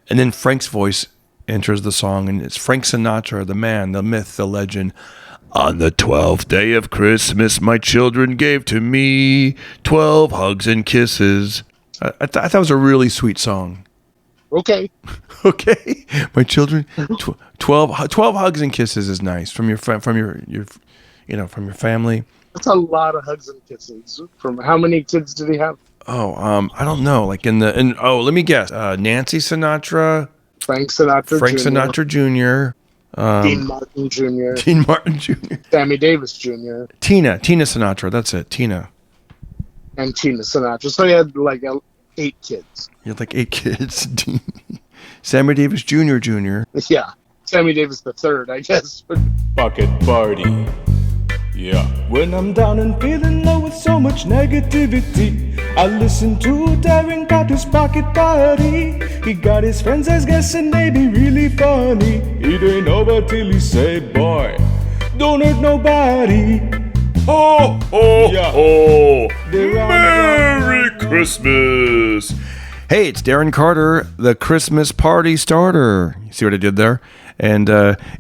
And then Frank's voice enters the song, and it's Frank Sinatra, the man, the myth, the legend. On the 12th day of Christmas, my children gave to me 12 hugs and kisses. I thought it was a really sweet song. Okay. Okay, my children, 12 hugs and kisses is nice from your family. That's a lot of hugs and kisses. From how many kids did he have? Oh, I don't know. Like let me guess. Nancy Sinatra, Frank Sinatra Jr. Dean Martin Jr. Dean Martin Jr. Sammy Davis Jr. Tina Sinatra. That's it. Tina. And Tina Sinatra. So he had like 8 kids. You had like 8 kids. Sammy Davis Jr. Yeah. Sammy Davis the third, I guess. Pocket party. Yeah. When I'm down and feeling low with so much negativity, I listen to Darren got his pocket party. He got his friends as guests and they be really funny. It ain't over till he say, boy, don't hurt nobody. Oh, oh, Yeah. oh. Merry Christmas. Hey, it's Darren Carter, the Christmas party starter. You see what I did there? And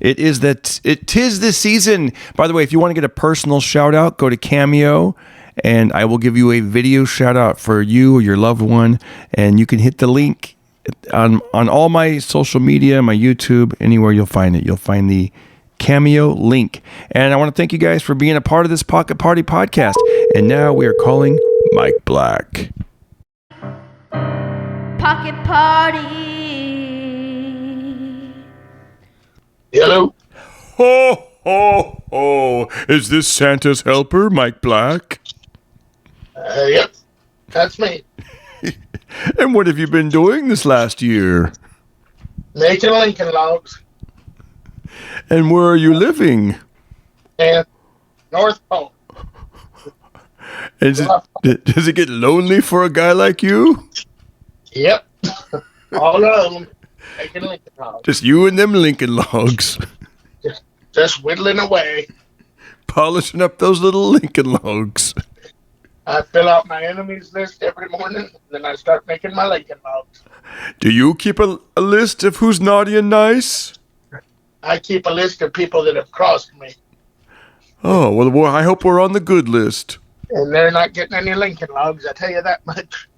it is the season. By the way, if you want to get a personal shout out, go to CAMEO, and I will give you a video shout out for you or your loved one. And you can hit the link on all my social media, my YouTube, anywhere you'll find it. You'll find the CAMEO link. And I want to thank you guys for being a part of this Pocket Party podcast. And now we are calling Mike Black. Pocket Party. Hello. Ho, ho, ho. Is this Santa's helper, Mike Black? Yep. That's me. And what have you been doing this last year? Making Lincoln Logs. And where are you living? And North Pole. Does it get lonely for a guy like you? Yep. All of them. Making Lincoln Logs. Just you and them Lincoln Logs. Just whittling away. Polishing up those little Lincoln Logs. I fill out my enemies list every morning, then I start making my Lincoln Logs. Do you keep a list of who's naughty and nice? I keep a list of people that have crossed me, Oh, well, I hope we're on the good list. and they're not getting any Lincoln Logs, I tell you that much.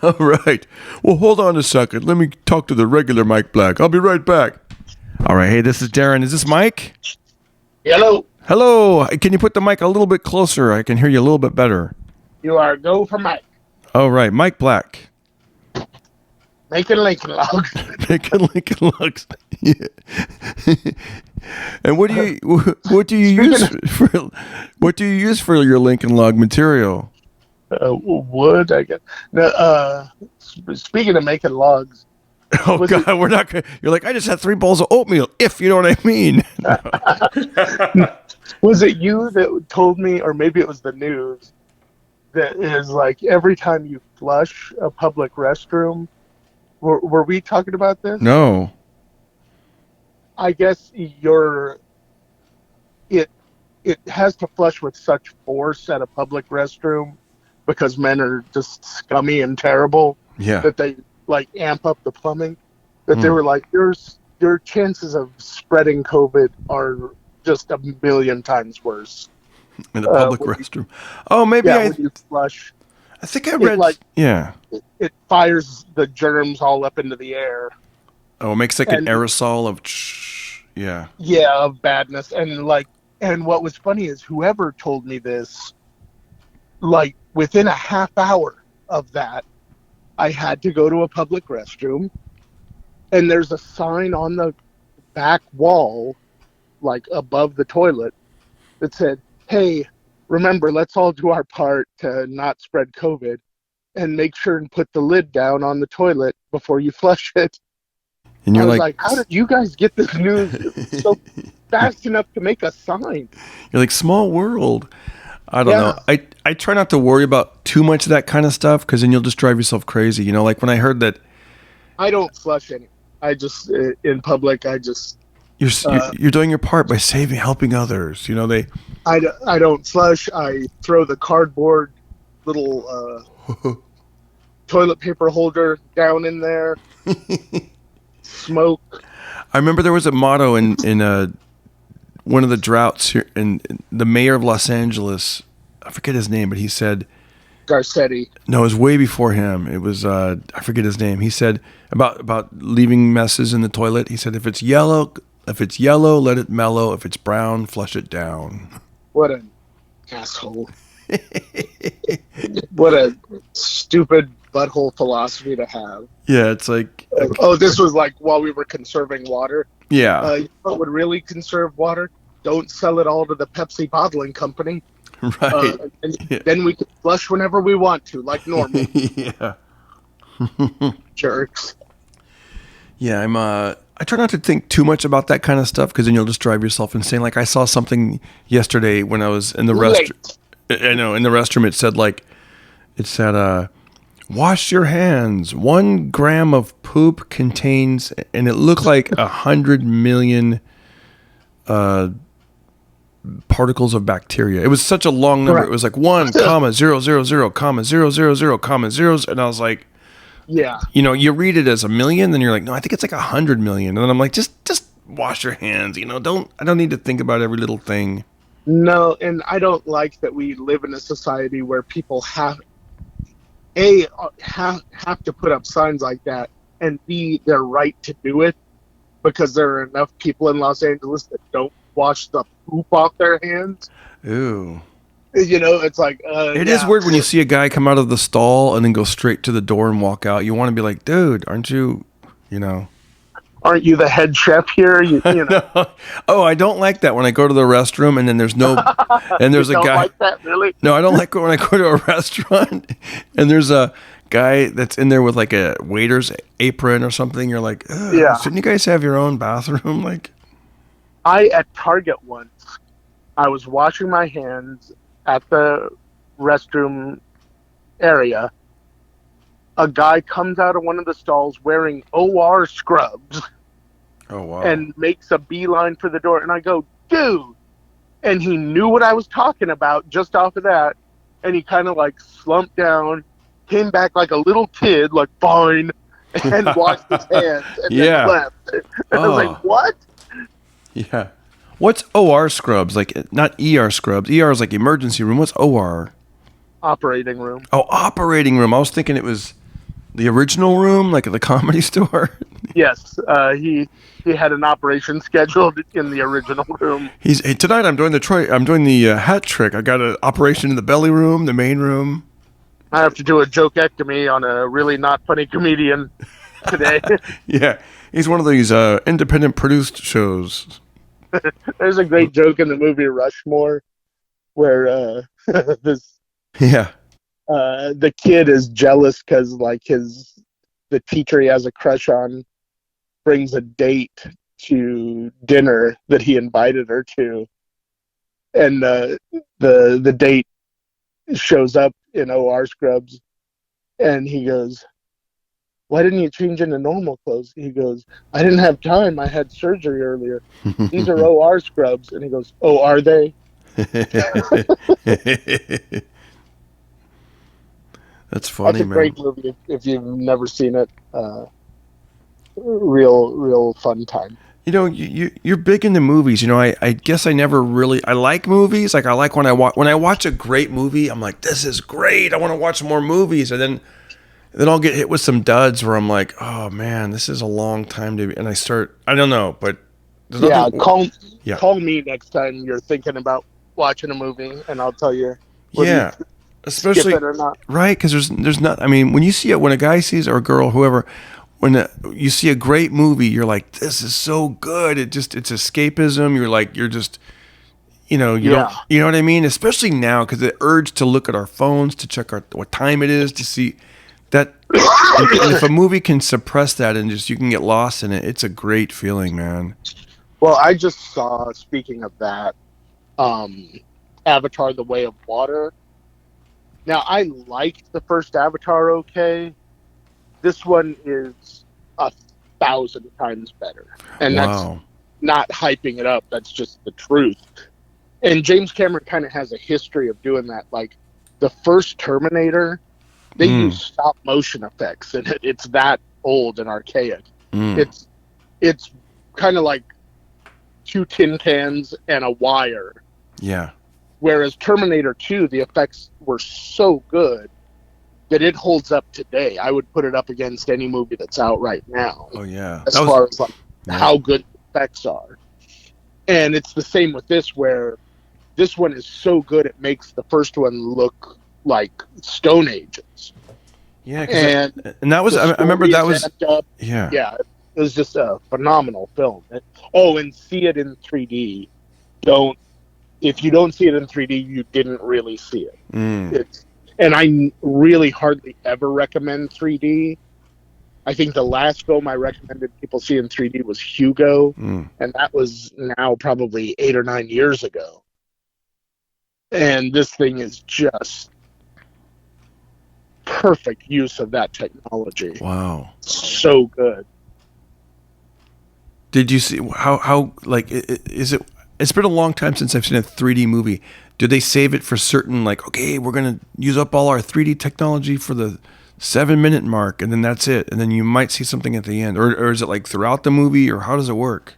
All right. Well, hold on a second. Let me talk to the regular Mike Black. I'll be right back. All right. Hey, this is Darren. Is this Mike? Hello. Hello. Can you put the mic a little bit closer? I can hear you a little bit better. You are go for Mike. All right. Mike Black. Making Lincoln Logs. Making Lincoln Logs. Yeah. And what do you use for your Lincoln Log material? Wood, I guess. No, speaking of making logs. Oh God, we're not. You're like, I just had 3 bowls of oatmeal. If you know what I mean. Was it you that told me, or maybe it was the news, that is like every time you flush a public restroom? Were we talking about this? No. I guess it has to flush with such force at a public restroom because men are just scummy and terrible. Yeah. That they like amp up the plumbing. That they were like, your chances of spreading COVID are just a million times worse. In the public restroom. Maybe when you flush. I think I read. It fires the germs all up into the air. Oh, it makes like an aerosol of. Yeah. Yeah, of badness. And what was funny is whoever told me this, like within a half hour of that, I had to go to a public restroom, and there's a sign on the back wall, like above the toilet, that said, "Hey, remember, let's all do our part to not spread COVID, and make sure and put the lid down on the toilet before you flush it." And you're I was like, how did you guys get this news so fast enough to make a sign? You're like, small world. I don't know. I try not to worry about too much of that kind of stuff because then you'll just drive yourself crazy. You know, like when I heard that. I don't flush any. I just, in public, You're doing your part by helping others. You know, I don't flush. I throw the cardboard little toilet paper holder down in there. smoke. I remember there was a motto in one of the droughts here, and the mayor of Los Angeles, I forget his name, but he said, Garcetti. no, it was way before him. It was I forget his name. He said about leaving messes in the toilet. He said, if it's yellow, let it mellow. If it's brown, flush it down. What an asshole. What a stupid butthole philosophy to have. Yeah, it's like this was like while we were conserving water. yeah, You know what would really conserve water? Don't sell it all to the Pepsi bottling company. right. And then we can flush whenever we want to, like normal. Yeah. Jerks. Yeah, I try not to think too much about that kind of stuff because then you'll just drive yourself insane. Like I saw something yesterday when I was in the restroom. I know in the restroom it said, wash your hands. 1 gram of poop contains, and it looked like 100 million particles of bacteria. It was such a long number. Right. It was like 1,000,000, 0,000, and I was like, Yeah. you know, you read it as a million, then you're like, no, I think it's like 100 million. And then I'm like, just wash your hands. You know, I don't need to think about every little thing. No, and I don't like that we live in a society where people have to put up signs like that, and B, they're right to do it because there are enough people in Los Angeles that don't wash the poop off their hands. Ooh. You know, it's like It is weird when you see a guy come out of the stall and then go straight to the door and walk out. You want to be like, dude, aren't you know? Aren't you the head chef here? You know. No. Oh, I don't like that when I go to the restroom and then there's no, and there's You a don't guy. like that, really? No, I don't like when I go to a restaurant and there's a guy that's in there with like a waiter's apron or something. You're like, Yeah. shouldn't you guys have your own bathroom? Like, At Target once, I was washing my hands at the restroom area. A guy comes out of one of the stalls wearing OR scrubs oh wow, and makes a beeline for the door. And I go, dude. And he knew what I was talking about just off of that. And he kind of like slumped down, came back like a little kid, like, fine, and washed his hands and Yeah. then left. And I was like, what? yeah. What's OR scrubs? Like, not ER scrubs. ER is like emergency room. What's OR? Operating room. Oh, operating room. I was thinking it was the original room, like at the Comedy Store. Yes, he had an operation scheduled in the original room. Hey, tonight I'm doing the hat trick. I got an operation in the belly room, the main room. I have to do a joke-ectomy on a really not funny comedian today. Yeah, he's one of these independent produced shows. There's a great joke in the movie Rushmore where this Yeah. the kid is jealous because like the teacher he has a crush on brings a date to dinner that he invited her to, and the date shows up in OR scrubs, and he goes, "Why didn't you change into normal clothes?" He goes, "I didn't have time. I had surgery earlier. These are OR scrubs." And he goes, "Oh, are they?" That's funny, That's a man. great movie if you've never seen it. Real fun time. You know, you're big into movies. You know, I guess I never really. I like movies. Like I like when I watch a great movie. I'm like, this is great. I want to watch more movies. And then I'll get hit with some duds where I'm like, oh man, this is a long time to. And I start. I don't know, but Yeah, Yeah. call me next time you're thinking about watching a movie, and I'll tell you. Yeah, Skip especially it or not. right because there's not. I mean, when you see it, when a guy sees or a girl, whoever, when you see a great movie, you're like, this is so good. It's escapism. You're just, you know, you don't, you know what I mean? Especially now because the urge to look at our phones to check what time it is to see that. And if a movie can suppress that and just you can get lost in it, it's a great feeling, man. Well, I just saw, speaking of that, Avatar: The Way of Water. Now, I liked the first Avatar okay. This one is 1,000 times better. And that's not hyping it up. That's just the truth. And James Cameron kind of has a history of doing that. Like, the first Terminator, they use stop motion effects, and it's that old and archaic. it's kind of like 2 tin cans and a wire. Yeah. Whereas Terminator 2, the effects were so good that it holds up today. I would put it up against any movie that's out right now. Oh yeah. As far as like how good the effects are. And it's the same with this, where this one is so good it makes the first one look like Stone Ages. Yeah, and that was, I remember that was, yeah. Yeah, it was just a phenomenal film. And see it in 3D. If you don't see it in 3D, you didn't really see it. And I really hardly ever recommend 3D. I think the last film I recommended people see in 3D was Hugo, and that was now probably 8 or 9 years ago. And this thing is just perfect use of that technology. Wow. So good. Did you see how like, is it, it's been a long time since I've seen a 3D movie. Do they save it for certain, like, okay, we're going to use up all our 3D technology for the 7-minute mark, and then that's it, and then you might see something at the end, or is it like throughout the movie, or how does it work?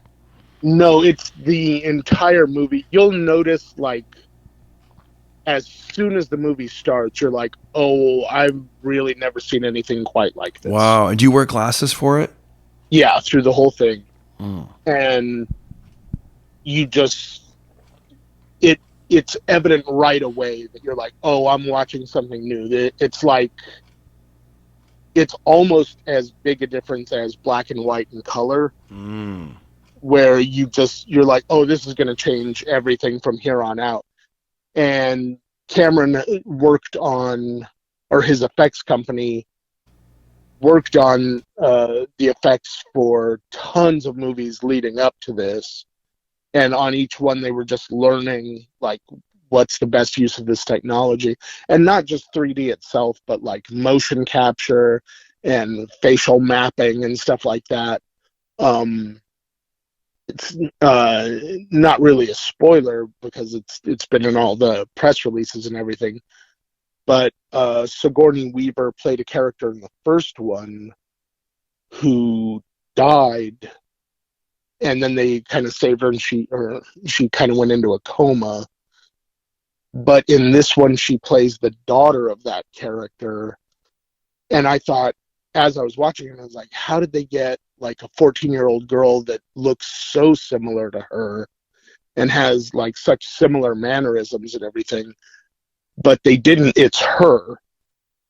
No, it's the entire movie. You'll notice, like, as soon as the movie starts, you're like, oh, I've really never seen anything quite like this. Wow. And do you wear glasses for it? Yeah, through the whole thing. And you just, it's evident right away that you're like, oh, I'm watching something new. It's like, it's almost as big a difference as black and white and color, where you're like, oh, this is going to change everything from here on out. And Cameron worked on, or his effects company worked on the effects for tons of movies leading up to this. And on each one, they were just learning, like, what's the best use of this technology. And not just 3D itself, but, like, motion capture and facial mapping and stuff like that. It's not really a spoiler because it's been in all the press releases and everything. But Sigourney Weaver played a character in the first one who died, and then they kind of saved her, and she kind of went into a coma. But in this one, she plays the daughter of that character. And I thought, as I was watching it, I was like, how did they get like a 14-year-old girl that looks so similar to her and has like such similar mannerisms and everything? But they didn't. It's her.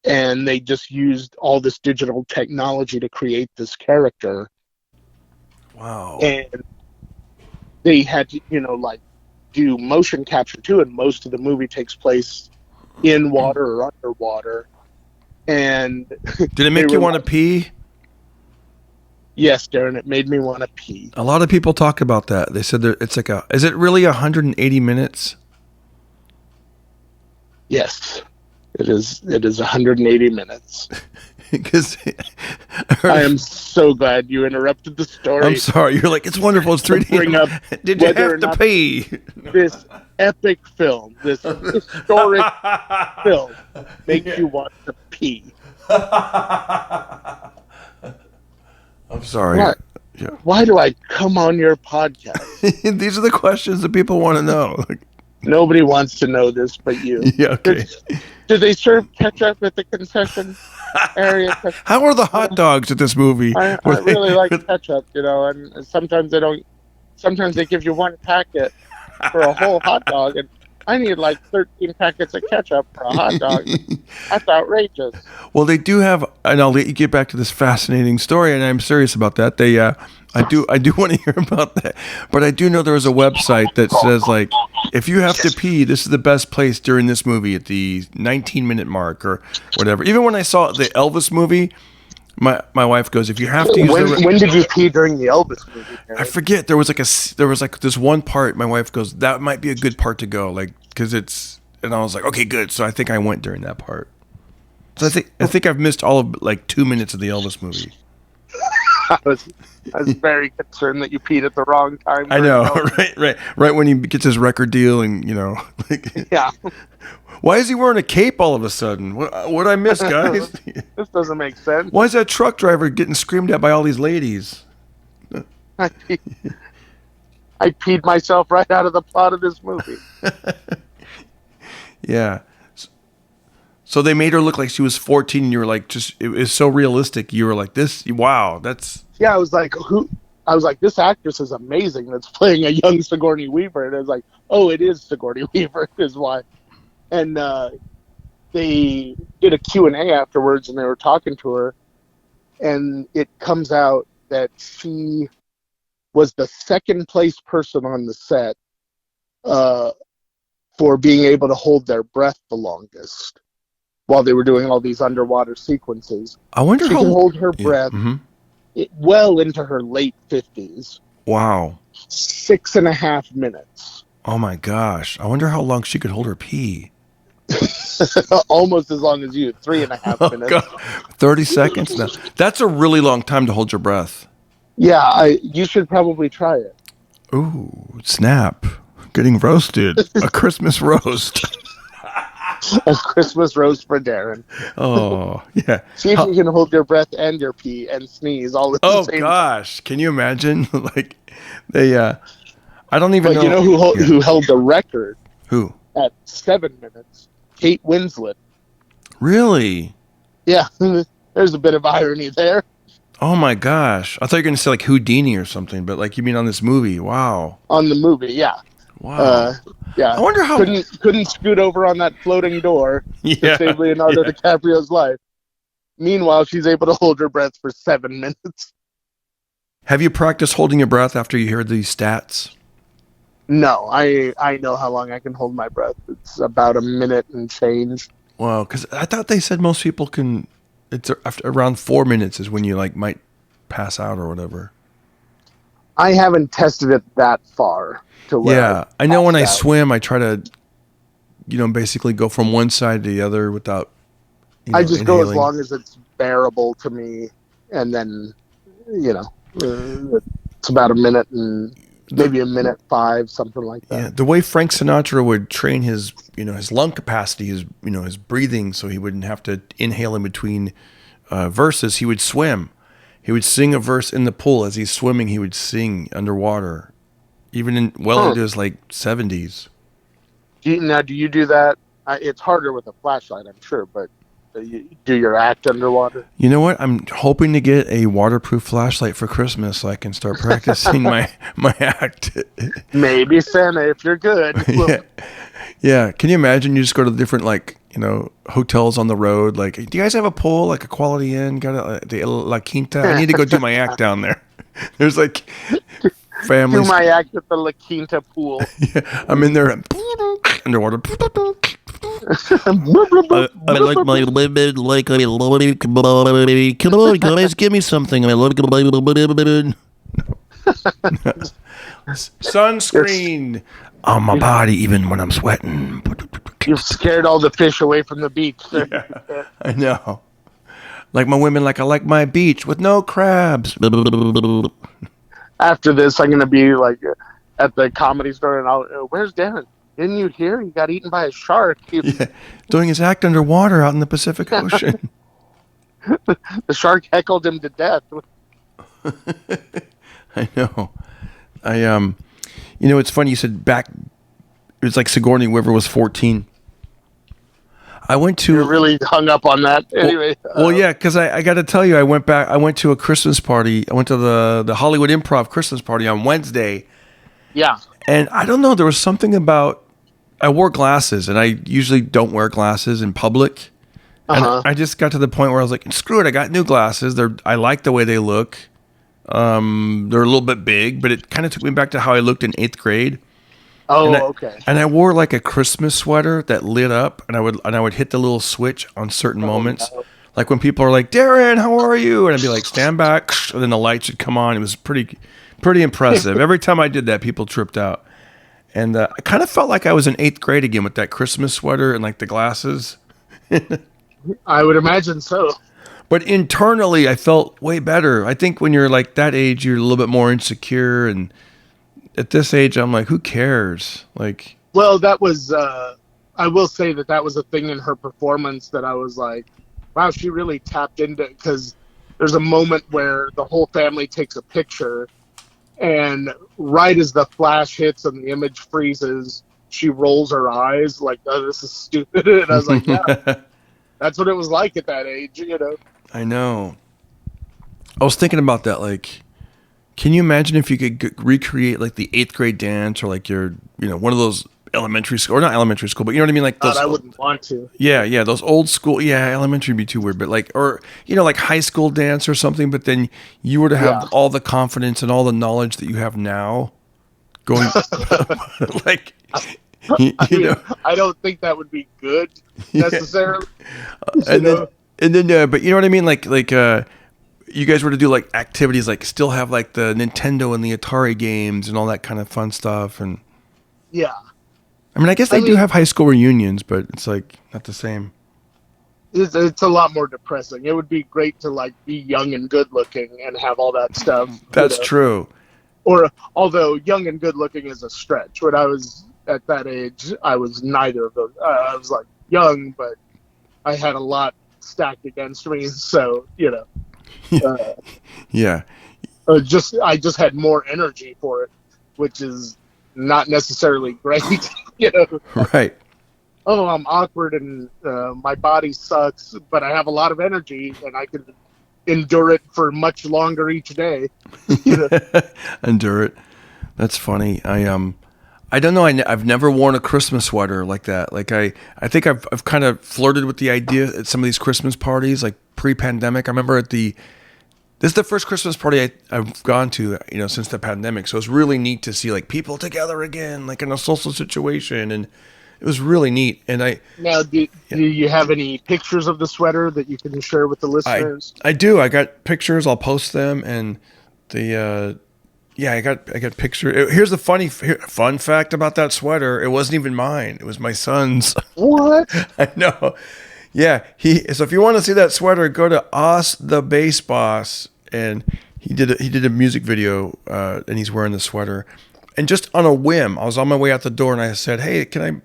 And they just used all this digital technology to create this character. Wow. And they had to, like, do motion capture too, and most of the movie takes place in water or underwater. And did it make you want to pee? Yes, Darren, it made me want to pee. A lot of people talk about that. They said it's like is it really 180 minutes? Yes, it is 180 minutes. Because I am so glad you interrupted the story. I'm sorry. You're like, it's wonderful. It's 3D. Bring up Did you have to pee? This epic film, this historic film, makes you want to pee. I'm sorry. Why do I come on your podcast? These are the questions that people want to know. Nobody wants to know this but you. Yeah, okay. Do they serve ketchup at the concession area? How are the hot dogs at this movie? I really like ketchup, and sometimes they don't. Sometimes they give you one packet for a whole hot dog, and I need like 13 packets of ketchup for a hot dog. That's outrageous. Well, they do have, and I'll let you get back to this fascinating story, and I'm serious about that. They, I do want to hear about that, but I do know there is a website that says, like, if you have to pee, this is the best place during this movie at the 19-minute mark or whatever. Even when I saw the Elvis movie, my wife goes, if you have to use when did you pee during the Elvis movie? I forget. There was like this one part. My wife goes, that might be a good part to go, like, because it's, and I was like, okay, good. So I think I went during that part. So I think I've missed all of like 2 minutes of the Elvis movie. I was very concerned that you peed at the wrong time. I know, right when he gets his record deal, and like, yeah. Why is he wearing a cape all of a sudden? What I miss, guys? This doesn't make sense. Why is that truck driver getting screamed at by all these ladies? I peed myself right out of the plot of this movie. Yeah. So they made her look like she was 14, and you were like, it was so realistic. You were like, wow, that's. Yeah, I was like, this actress is amazing that's playing a young Sigourney Weaver. And I was like, oh, it is Sigourney Weaver, is why. And they did a Q&A afterwards, and they were talking to her, and it comes out that she was the second place person on the set for being able to hold their breath the longest while they were doing all these underwater sequences. I wonder she how can hold her breath well into her late 50s. Wow. 6.5 minutes. Oh my gosh. I wonder how long she could hold her pee. Almost as long as you, 3.5 minutes. God. 30 seconds? No. That's a really long time to hold your breath. Yeah, you should probably try it. Ooh, snap. Getting roasted. A Christmas roast. A Christmas roast for Darren. Oh, yeah. See if you can hold your breath and your pee and sneeze all at the same time. Oh, gosh. Can you imagine? Like, they, I don't even know. You know who held the record? Who? At 7 minutes. Kate Winslet. Really? Yeah. There's a bit of irony there. Oh, my gosh. I thought you were going to say, like, Houdini or something, but, like, you mean on this movie. Wow. On the movie, yeah. Wow. Yeah. I wonder how couldn't scoot over on that floating door to save Leonardo DiCaprio's life. Meanwhile, she's able to hold her breath for 7 minutes. Have you practiced holding your breath after you hear these stats? No, I know how long I can hold my breath. It's about a minute and change. Wow, because I thought they said most people can. It's after around 4 minutes is when you like might pass out or whatever. I haven't tested it that far. I know when I swim, I try to, basically go from one side to the other without. I just go as long as it's bearable to me, and then, it's about a minute and maybe a minute 5, something like that. Yeah, the way Frank Sinatra would train his, his lung capacity, his breathing, so he wouldn't have to inhale in between verses. He would swim. He would sing a verse in the pool as he's swimming. He would sing underwater. Even into his like 70s. Do you do that? It's harder with a flashlight, I'm sure, but you do your act underwater? You know what? I'm hoping to get a waterproof flashlight for Christmas so I can start practicing my act. Maybe Santa, if you're good. Yeah. Can you imagine? You just go to the different hotels on the road. Like, do you guys have a pool, like a Quality Inn? Got the La Quinta? I need to go do my act down there. There's like. Families. Do my act at the La Quinta pool. Yeah, I'm in there underwater. I like my limit like a little. Come on, guys, give me something. I love sunscreen on my body, even when I'm sweating. You've scared all the fish away from the beach. Yeah, I know. Like my women, I like my beach with no crabs. After this, I'm going to be like at the Comedy Store, and where's Darren? Didn't you hear? He got eaten by a shark. Doing his act underwater out in the Pacific Ocean. The shark heckled him to death. I know. It's funny you said it was like Sigourney Weaver was 14. I went to. You're really hung up on that. Anyway. Yeah, because I got to tell you, I went to a Christmas party. I went to the Hollywood Improv Christmas party on Wednesday. Yeah. And I don't know, there was something about. I wore glasses, and I usually don't wear glasses in public. And I just got to the point where I was like, screw it, I got new glasses. I like the way they look. They're a little bit big, but it kind of took me back to how I looked in 8th grade. Oh, okay. And I wore like a Christmas sweater that lit up, and I would hit the little switch on certain moments. No. Like when people are like, Darren, how are you? And I'd be like, stand back, and then the lights would come on. It was pretty impressive. Every time I did that, people tripped out. And I kind of felt like I was in 8th grade again with that Christmas sweater and like the glasses. I would imagine so. But internally, I felt way better. I think when you're like that age, you're a little bit more insecure, and at this age, I'm like, who cares? Like, well, that was. I will say that was a thing in her performance that I was like, wow, she really tapped into. Because there's a moment where the whole family takes a picture, And right as the flash hits and the image freezes, she rolls her eyes like, "Oh, this is stupid." And I was like, "Yeah, that's what it was like at that age, you know." I know. I was thinking about that. Like, can you imagine if you could recreate like the 8th grade dance, or like your, one of those elementary school, or not elementary school, but you know what I mean? Like God, those. I wouldn't want to. Yeah, those old school. Yeah, elementary would be too weird, but like, or like high school dance or something. But then you were to have Yeah. all the confidence and all the knowledge that you have now, going like, I mean, I don't think that would be good necessarily. and then, but you know what I mean? Like, you guys were to do like activities, like still have like the Nintendo and the Atari games and all that kind of fun stuff. And Yeah. I mean, I guess they do have high school reunions, but it's like not the same. It's a lot more depressing. It would be great to like be young and good looking and have all that stuff. That's true. Or although young and good looking is a stretch. When I was at that age, I was neither of those. I was like young, but I had a lot stacked against me. So Yeah. I just had more energy for it, which is not necessarily great. Right. Oh, I'm awkward and my body sucks, but I have a lot of energy and I can endure it for much longer each day. Endure it. That's funny. I don't know. I've never worn a Christmas sweater like that. Like I think I've kind of flirted with the idea at some of these Christmas parties, like pre-pandemic. I remember this is the first Christmas party I've gone to, since the pandemic. So it's really neat to see like people together again, like in a social situation, and it was really neat. And Now, do you have any pictures of the sweater that you can share with the listeners? I do. I got pictures. I'll post them, and I got picture. Here's the fun fact about that sweater. It wasn't even mine. It was my son's. What? I know. Yeah, so if you want to see that sweater, go to AusTheBassBoss, and he did a music video, and he's wearing the sweater. And just on a whim, I was on my way out the door, and I said, "Hey, I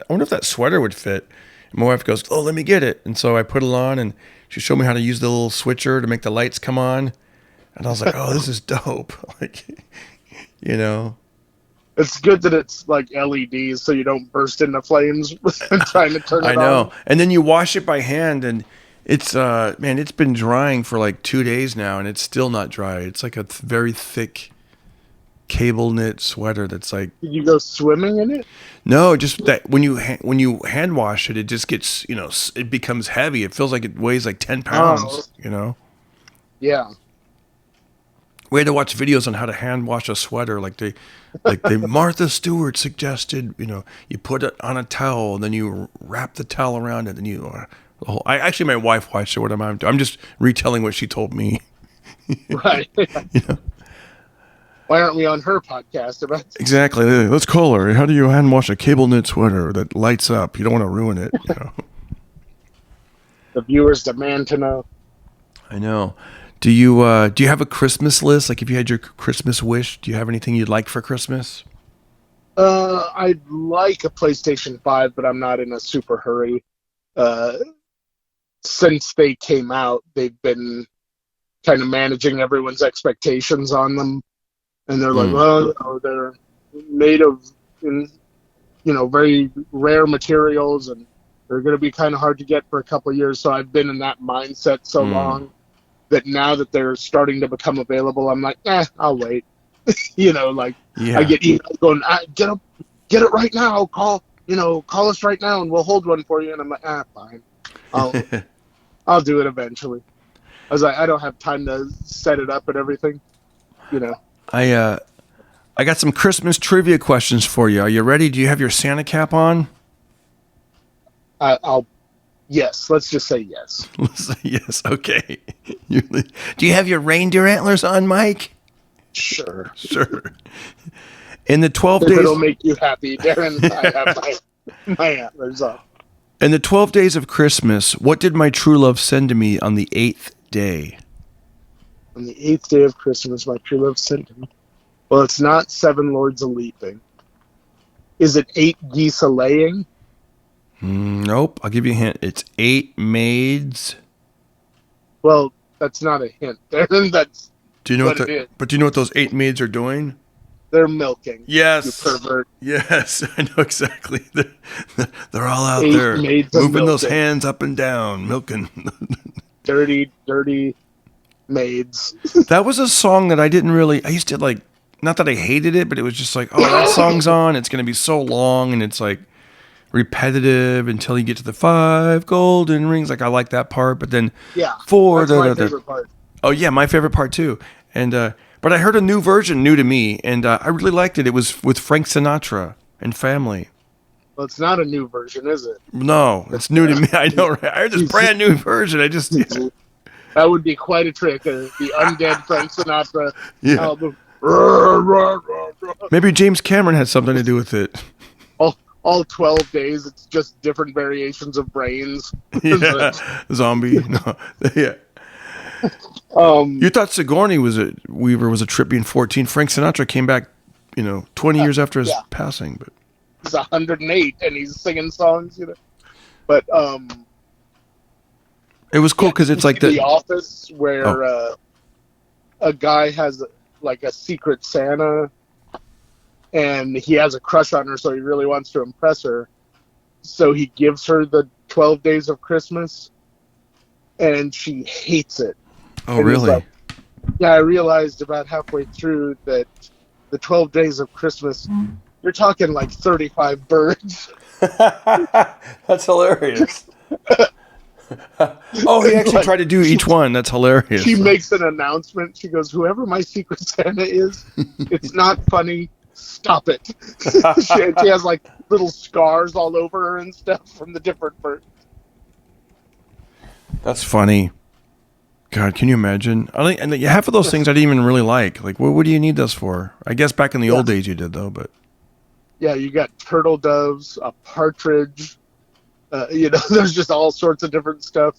wonder if that sweater would fit." And my wife goes, "Oh, let me get it." And so I put it on, and she showed me how to use the little switcher to make the lights come on. And I was like, "Oh, this is dope!" Like, It's good that it's like LEDs, so you don't burst into flames trying to turn it on. I know. And then you wash it by hand, and it's it's been drying for like 2 days now, and it's still not dry. It's like a very thick cable knit sweater that's like. Did you go swimming in it? No, just that when you hand wash it, it just gets it becomes heavy. It feels like it weighs like 10 pounds. Yeah. We had to watch videos on how to hand wash a sweater, like Martha Stewart suggested. You put it on a towel, and then you wrap the towel around it, and actually, my wife watched it. What I'm just retelling what she told me. Right. Why aren't we on her podcast about this? Exactly. Let's call her. How do you hand wash a cable knit sweater that lights up? You don't want to ruin it. The viewers demand to know. I know. Do you have a Christmas list? Like, if you had your Christmas wish, do you have anything you'd like for Christmas? I'd like a PlayStation 5, but I'm not in a super hurry. Since they came out, they've been kind of managing everyone's expectations on them. And they're like, well, they're made of, very rare materials, and they're going to be kind of hard to get for a couple of years. So I've been in that mindset so long that now that they're starting to become available, I'm like, I'll wait. I get emails going, get it right now. Call us right now, and we'll hold one for you. And I'm like, fine. I'll do it eventually. I was like, I don't have time to set it up and everything. I got some Christmas trivia questions for you. Are you ready? Do you have your Santa cap on? Yes. Let's just say yes. Let's say yes. Okay. Do you have your reindeer antlers on, Mike? Sure. In the 12 if days, it'll make you happy, Darren. I have my antlers on. In the 12 days of Christmas, what did my true love send to me on the 8th day? On the 8th day of Christmas, my true love sent to me. Well, it's not 7 lords a leaping. Is it 8 geese a laying? Nope. I'll give you a hint. It's 8 maids. Well, that's not a hint, Darren. Do you know But it is. But do you know what those 8 maids are doing? They're milking. Yes. You pervert. Yes, I know exactly. They're all out 8 there maids of moving those milking. hands up and down, milking. Dirty maids. That was a song that I used to like, not that I hated it, but it was just like, oh, that song's on. It's going to be so long and it's like repetitive until you get to the 5 golden rings. Like, I like that part, but then Yeah, four. that's my favorite part. Oh, yeah, my favorite part too. And, but I heard a new version, new to me, and I really liked it. It was with Frank Sinatra and family. Well, it's not a new version, is it? No, it's new to me. I know, right? I heard this brand new version. I just, yeah. That would be quite a trick. The undead Frank Sinatra Yeah. album. Maybe James Cameron had something to do with it. All 12 days, it's just different variations of brains. Yeah, zombie. No, yeah. You thought Sigourney Weaver was a trip being 14. Frank Sinatra came back, 20 years after his passing. But he's 108 and he's singing songs, But it was cool because it's like The Office, where a guy has like a secret Santa, and he has a crush on her, so he really wants to impress her. So he gives her the 12 days of Christmas, and she hates it. Oh, And he's really? like, yeah, I realized about halfway through that the 12 days of Christmas, you're talking like 35 birds. That's hilarious. Oh, he actually tried to do each one. That's hilarious. She makes an announcement. She goes, whoever my secret Santa is, it's not funny. Stop it. She has like little scars all over her and stuff from the different birds. That's funny. God, can you imagine? And half of those things I didn't even really like. Like, what do you need those for? I guess back in the old days you did, though. But yeah, you got turtle doves, a partridge. There's just all sorts of different stuff.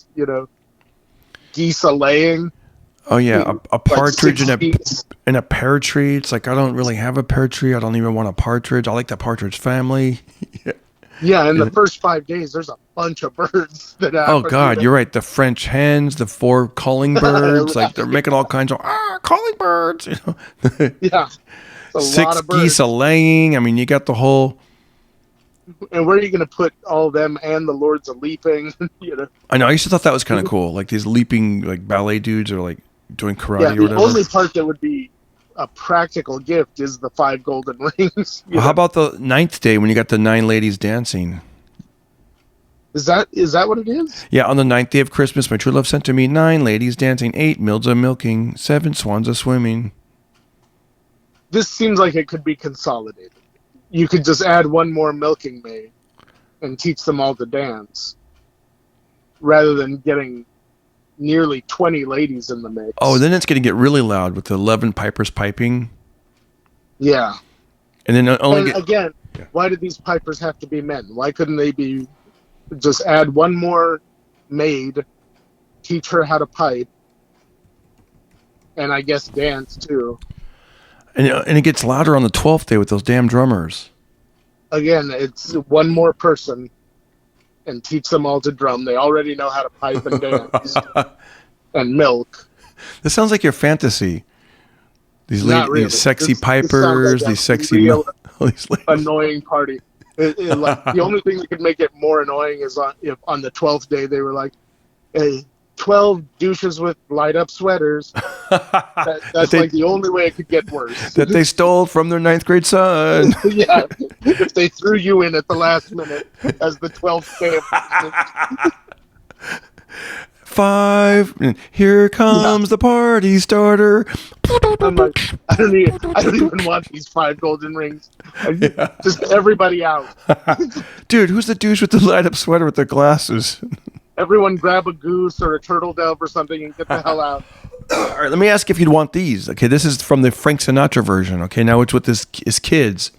Geese a laying. Oh yeah, a partridge like 6 geese. and a pear tree. It's like I don't really have a pear tree. I don't even want a partridge. I like the partridge family. Yeah, in the first 5 days, there's a bunch of birds that happen. Oh God, you're right. The French hens, the 4 calling birds. Like they're making all kinds of calling birds. Yeah, it's a 6 lot of birds. geese a laying. I mean, you got the whole. And where are you going to put all of them and the Lords of Leaping? I know. I used to thought that was kind of cool. Like these leaping like ballet dudes are like doing karate Yeah, or the whatever. only part that would be a practical gift is the 5 golden rings. Well, how about the 9th day when you got the 9 ladies dancing? Is that what it is? Yeah, on the 9th day of Christmas, my true love sent to me 9 ladies dancing, 8 mills a milking, 7 swans a swimming. This seems like it could be consolidated. You could just add one more milking maid and teach them all to dance, rather than getting nearly 20 ladies in the mix. Oh, then it's going to get really loud with the 11 pipers piping. Yeah. And then Again, why did these pipers have to be men? Why couldn't they be just add one more maid, teach her how to pipe, and I guess dance too? And it gets louder on the 12th day with those damn drummers. Again, it's one more person and teach them all to drum. They already know how to pipe and dance and milk. This sounds like your fantasy. These Not really. these sexy This sounds pipers, like a these sexy real these ladies. annoying party. The only thing that could make it more annoying is if on the 12th day they were like, hey, 12 douches with light up sweaters. That's like the only way it could get worse. That they stole from their 9th grade son. Yeah, if they threw you in at the last minute as the 12th day of Christmas. 5, and here comes the party starter. I'm like, I don't even want these 5 golden rings. Just everybody out. Dude, who's the douche with the light up sweater with the glasses? Everyone grab a goose or a turtle dove or something and get the hell out. All right, let me ask if you'd want these. Okay, this is from the Frank Sinatra version. Okay, now it's with his kids.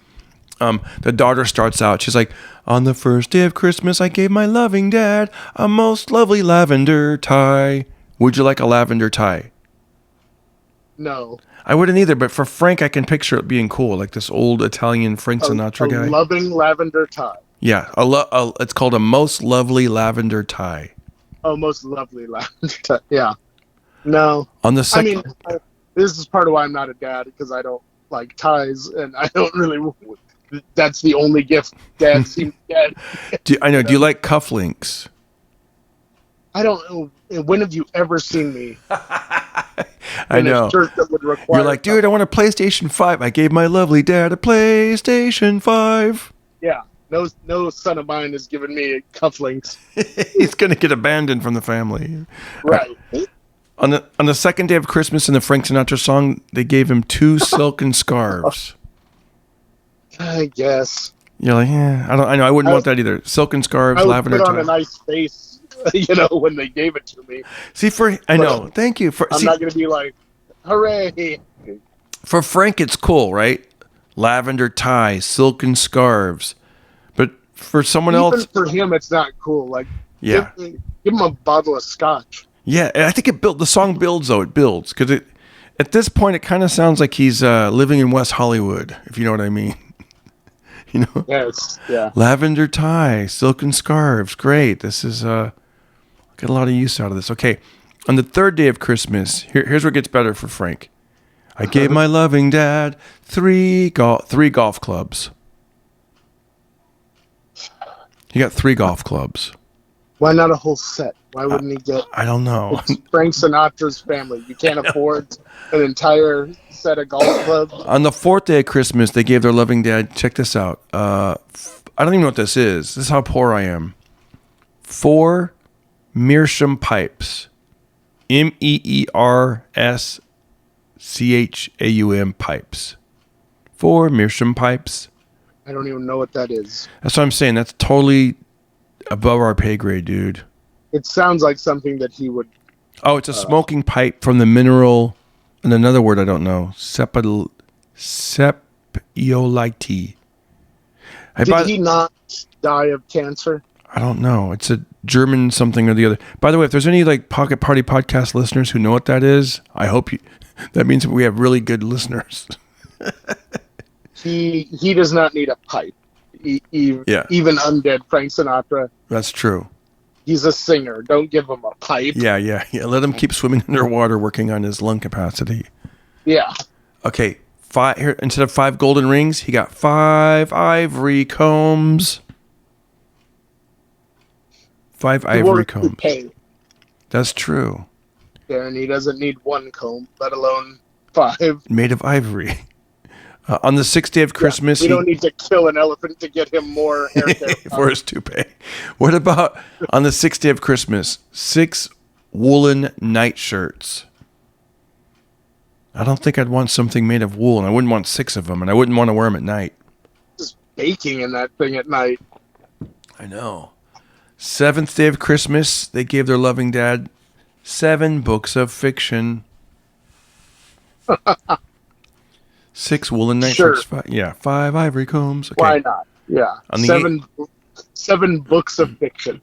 The daughter starts out. She's like, on the first day of Christmas, I gave my loving dad a most lovely lavender tie. Would you like a lavender tie? No. I wouldn't either, but for Frank, I can picture it being cool, like this old Italian Frank Sinatra guy. A loving lavender tie. Yeah, it's called a most lovely lavender tie. Oh, most lovely lavender tie. Yeah. No. On the second, This is part of why I'm not a dad, because I don't like ties, and I don't really. That's the only gift Dad seems to get. Do you like cufflinks? I don't know. When have you ever seen me? I know. A shirt that would require You're like, dude, I want a PlayStation 5. I gave my lovely dad a PlayStation 5. Yeah. No son of mine has given me cufflinks. He's gonna get abandoned from the family. Right. On the second day of Christmas in the Frank Sinatra song, they gave him 2 silken scarves. I guess. You're like, yeah, I know, I wouldn't want that either. Silken scarves, I would lavender put on tie. a nice face, when they gave it to me. See, I know. Thank you I'm not going to be like, hooray. For Frank, it's cool, right? Lavender tie, silken scarves. But for someone else, even for him, it's not cool. Like, yeah, give him a bottle of scotch. yeah. I think the song builds though. It builds because at this point, it kind of sounds like he's living in West Hollywood, if you know what I mean. Yes, yeah. Lavender tie, silken scarves. Great. This is get a lot of use out of this. Okay. On the third day of Christmas, here's where it gets better for Frank. I gave my loving dad 3 golf clubs. He got 3 golf clubs. Why not a whole set? Why wouldn't he get? I don't know. It's Frank Sinatra's family. You can't afford an entire set of golf clubs. On the 4th day of Christmas, they gave their loving dad, check this out. I don't even know what this is. This is how poor I am. 4 meerschaum pipes. MEERSCHAUM pipes. 4 meerschaum pipes. I don't even know what that is. That's what I'm saying. That's totally above our pay grade, dude. It sounds like something that he would. Oh, it's a smoking pipe from the mineral, and another word I don't know. Sepiolite. Did he not die of cancer? I don't know. It's a German something or the other. By the way, if there's any like Pocket Party podcast listeners who know what that is, I hope you. That means we have really good listeners. He does not need a pipe. Even undead Frank Sinatra. That's true. He's a singer. Don't give him a pipe. Yeah. Let him keep swimming underwater, working on his lung capacity. Yeah. Okay. 5 here instead of 5 golden rings, he got 5 ivory combs. 5 ivory combs. Pay. That's true. And he doesn't need 1 comb, let alone 5. Made of ivory. On the 6th day of Christmas, we don't need to kill an elephant to get him more hair care for his toupee. What about on the 6th day of Christmas? 6 woolen nightshirts. I don't think I'd want something made of wool, and I wouldn't want 6 of them, and I wouldn't want to wear them at night. Just baking in that thing at night. I know. 7th day of Christmas, they gave their loving dad 7 books of fiction. 6 woolen nightshirts. Sure. 5 ivory combs. Okay. Why not? Yeah. On the 7 books of fiction.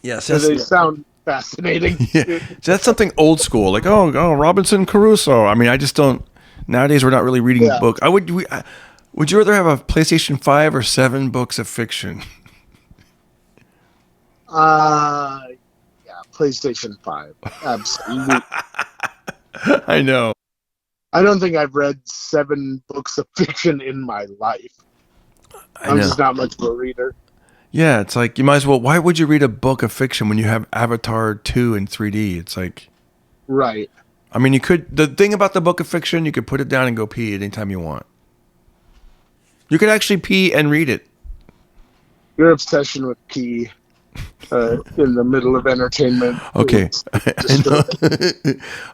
Yes. They sound fascinating. Yeah. So that's something old school. Like, oh, Robinson Crusoe. I mean, I just don't. Nowadays, we're not really reading books. Would you rather have a PlayStation 5 or 7 books of fiction? PlayStation 5. Absolutely. I know. I don't think I've read 7 books of fiction in my life. I'm just not much of a reader. Yeah, it's like you might as well. Why would you read a book of fiction when you have Avatar 2 in 3D? It's like, right. I mean, you could. The thing about the book of fiction, you could put it down and go pee anytime you want. You could actually pee and read it. Your obsession with pee in the middle of entertainment. Okay.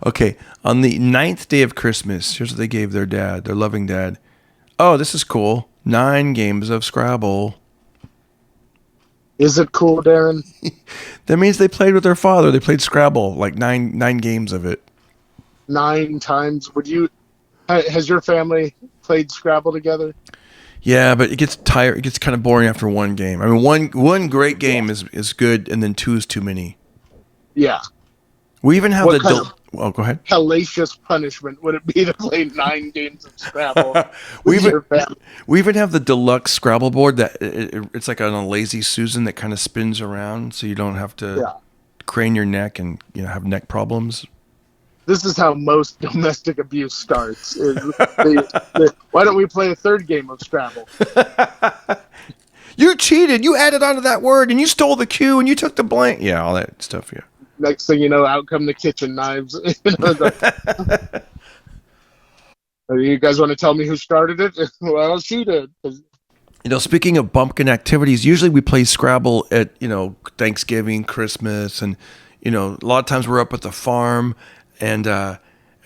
Okay. On the 9th day of Christmas, here's what they gave their dad, their loving dad. Oh, this is cool. 9 games of Scrabble. Is it cool, Darren? That means they played with their father. They played Scrabble, like nine games of it. 9 times. Has your family played Scrabble together? Yeah, but it gets tired. It gets kind of boring after 1 game. I mean, one great game is good, and then 2 is too many. Yeah. We even have well, go ahead. Hellacious punishment would it be to play 9 games of Scrabble? we even have the deluxe Scrabble board that it's like on a lazy Susan that kind of spins around, so you don't have to crane your neck and have neck problems. This is how most domestic abuse starts. Why don't we play a third game of Scrabble? You cheated. You added onto that word, and you stole the cue, and you took the blank. Yeah, all that stuff. Yeah. Next thing you know, out come the kitchen knives. You guys want to tell me who started it? Well, she did. Speaking of bumpkin activities, usually we play Scrabble at Thanksgiving, Christmas, and a lot of times we're up at the farm, and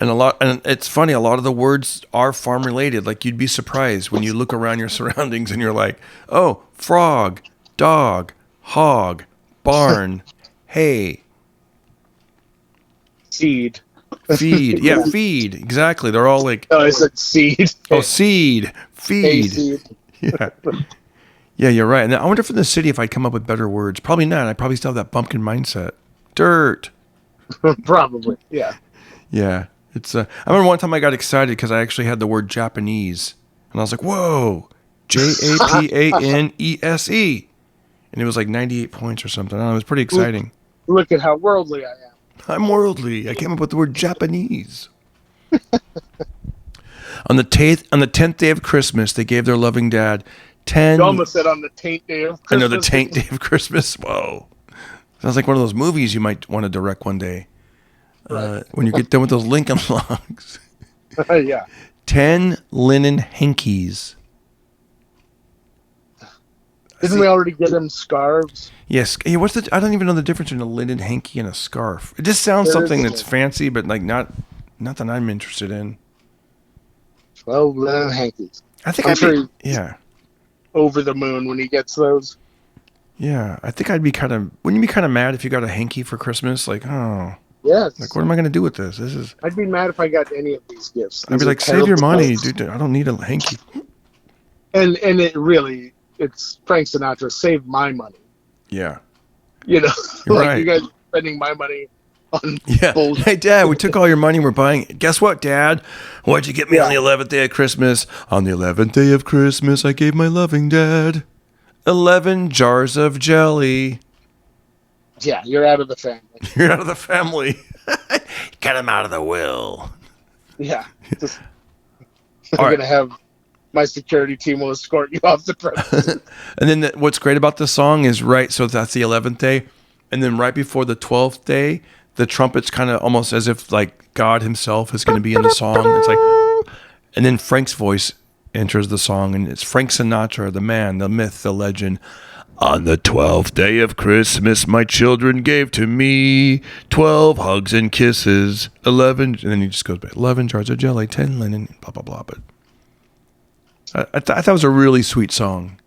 it's funny. A lot of the words are farm related. Like you'd be surprised when you look around your surroundings and you're like, oh, frog, dog, hog, barn, hay. Seed. Feed. Yeah, feed. Exactly. They're all like... Oh, I said seed. Oh, seed. Feed. Seed. Yeah. Yeah, you're right. And I wonder if in the city if I'd come up with better words. Probably not. I'd probably still have that bumpkin mindset. Dirt. Probably, yeah. Yeah. I remember one time I got excited because I actually had the word Japanese. And I was like, whoa. Japanese. And it was like 98 points or something. I don't know, it was pretty exciting. Look at how worldly I am. I'm worldly. I came up with the word Japanese. On the 10th day of Christmas, they gave their loving dad 10... You almost said on the taint day of Christmas. I know, the taint day of Christmas. Whoa. Sounds like one of those movies you might want to direct one day. Right. When you get done with those Lincoln Logs. Yeah. 10 linen hankies. Didn't we already get him scarves? Yes. Hey, I don't even know the difference between a linen hanky and a scarf. It just sounds something that's fancy, but like not that I'm interested in. 12 linen hankies. I think yeah. Over the moon when he gets those. Yeah, I think wouldn't you be kind of mad if you got a hanky for Christmas? Like, oh. Yes. Like, what am I going to do with this? I'd be mad if I got any of these gifts. I'd be like, save your money, dude. I don't need a hanky. And it's Frank Sinatra, save my money. Yeah. You're right. You guys are spending my money on bullshit. Hey, Dad, we took all your money. We're buying. Guess what, Dad? What'd you get me on the 11th day of Christmas? On the 11th day of Christmas, I gave my loving dad 11 jars of jelly. Yeah, you're out of the family. You're out of the family. Got him out of the will. Yeah. I'm going to have my security team will escort you off the premises. And then what's great about the song is, so that's the 11th day. And then right before the 12th day, the trumpet's kind of almost as if like God himself is going to be in the song. It's like, and then Frank's voice enters the song, and it's Frank Sinatra, the man, the myth, the legend. On the 12th day of Christmas, my children gave to me 12 hugs and kisses, 11, and then he just goes back, 11 jars of jelly, 10 linen, blah, blah, blah. But I thought it was a really sweet song.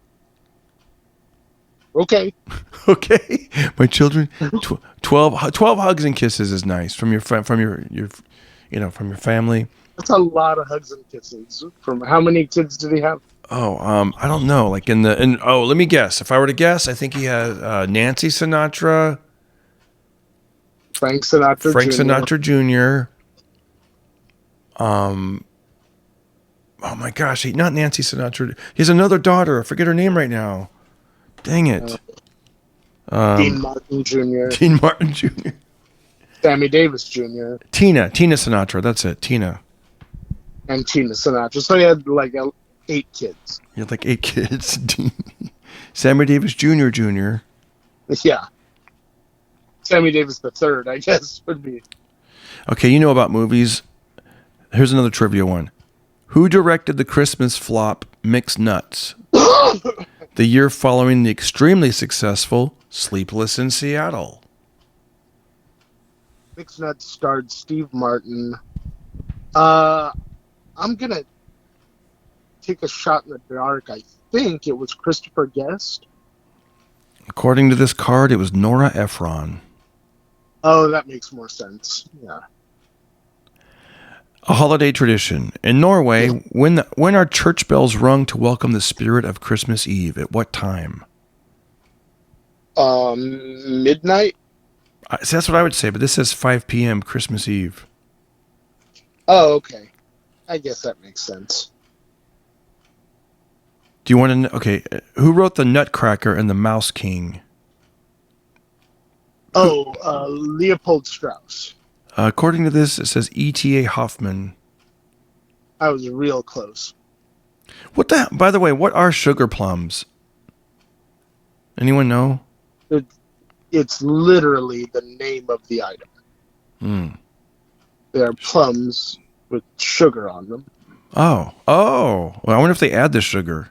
Okay. Okay. My children, 12 hugs and kisses is nice from your family. That's a lot of hugs and kisses. From how many kids did he have? Oh, I don't know. Like let me guess. If I were to guess, I think he has Nancy Sinatra, Frank Sinatra Jr. Oh my gosh, not Nancy Sinatra. He has another daughter. I forget her name right now. Dang it. Dean Martin Jr. Dean Martin Jr. Sammy Davis Jr. Tina Sinatra. That's it. Tina. And Tina Sinatra. So he had like 8 kids. You had like 8 kids. Sammy Davis Jr. Yeah. Sammy Davis the third, I guess, would be. Okay, you know about movies. Here's another trivia one. Who directed the Christmas flop Mixed Nuts? The year following the extremely successful Sleepless in Seattle. Mixed Nuts starred Steve Martin. I'm going to take a shot in the dark. I think it was Christopher Guest. According to this card, it was Nora Ephron. Oh, that makes more sense. Yeah. A holiday tradition. In Norway, when are church bells rung to welcome the spirit of Christmas Eve? At what time? Midnight? So that's what I would say, but this says 5 p.m. Christmas Eve. Oh, okay. I guess that makes sense. Do you want to know? Okay, who wrote The Nutcracker and the Mouse King? Oh, Leopold Strauss. According to this, it says E.T.A. Hoffman. I was real close. What the? By the way, what are sugar plums? Anyone know? It's literally the name of the item. They are plums with sugar on them. Oh. Well, I wonder if they add the sugar.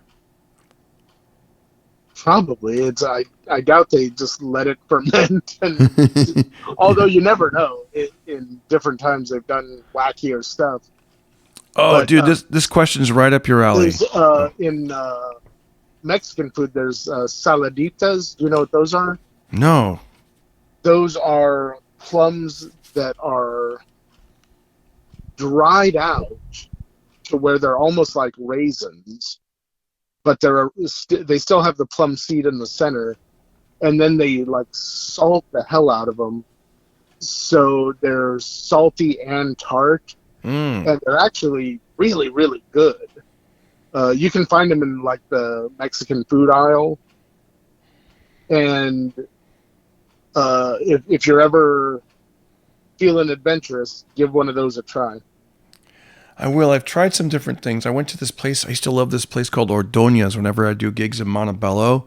Probably. I doubt they just let it ferment. And although you never know. In different times they've done wackier stuff. Oh, But, dude, this question's right up your alley. In Mexican food, there's saladitas. Do you know what those are? No. Those are plums that are dried out to where they're almost like raisins, but they still have the plum seed in the center, and then they like salt the hell out of them, so they're salty and tart, and they're actually really, really good. You can find them in like the Mexican food aisle, and if you're ever feeling adventurous, give one of those a try. I will. I've tried some different things. I went to this place. I used to love this place called Ordonez whenever I do gigs in Montebello.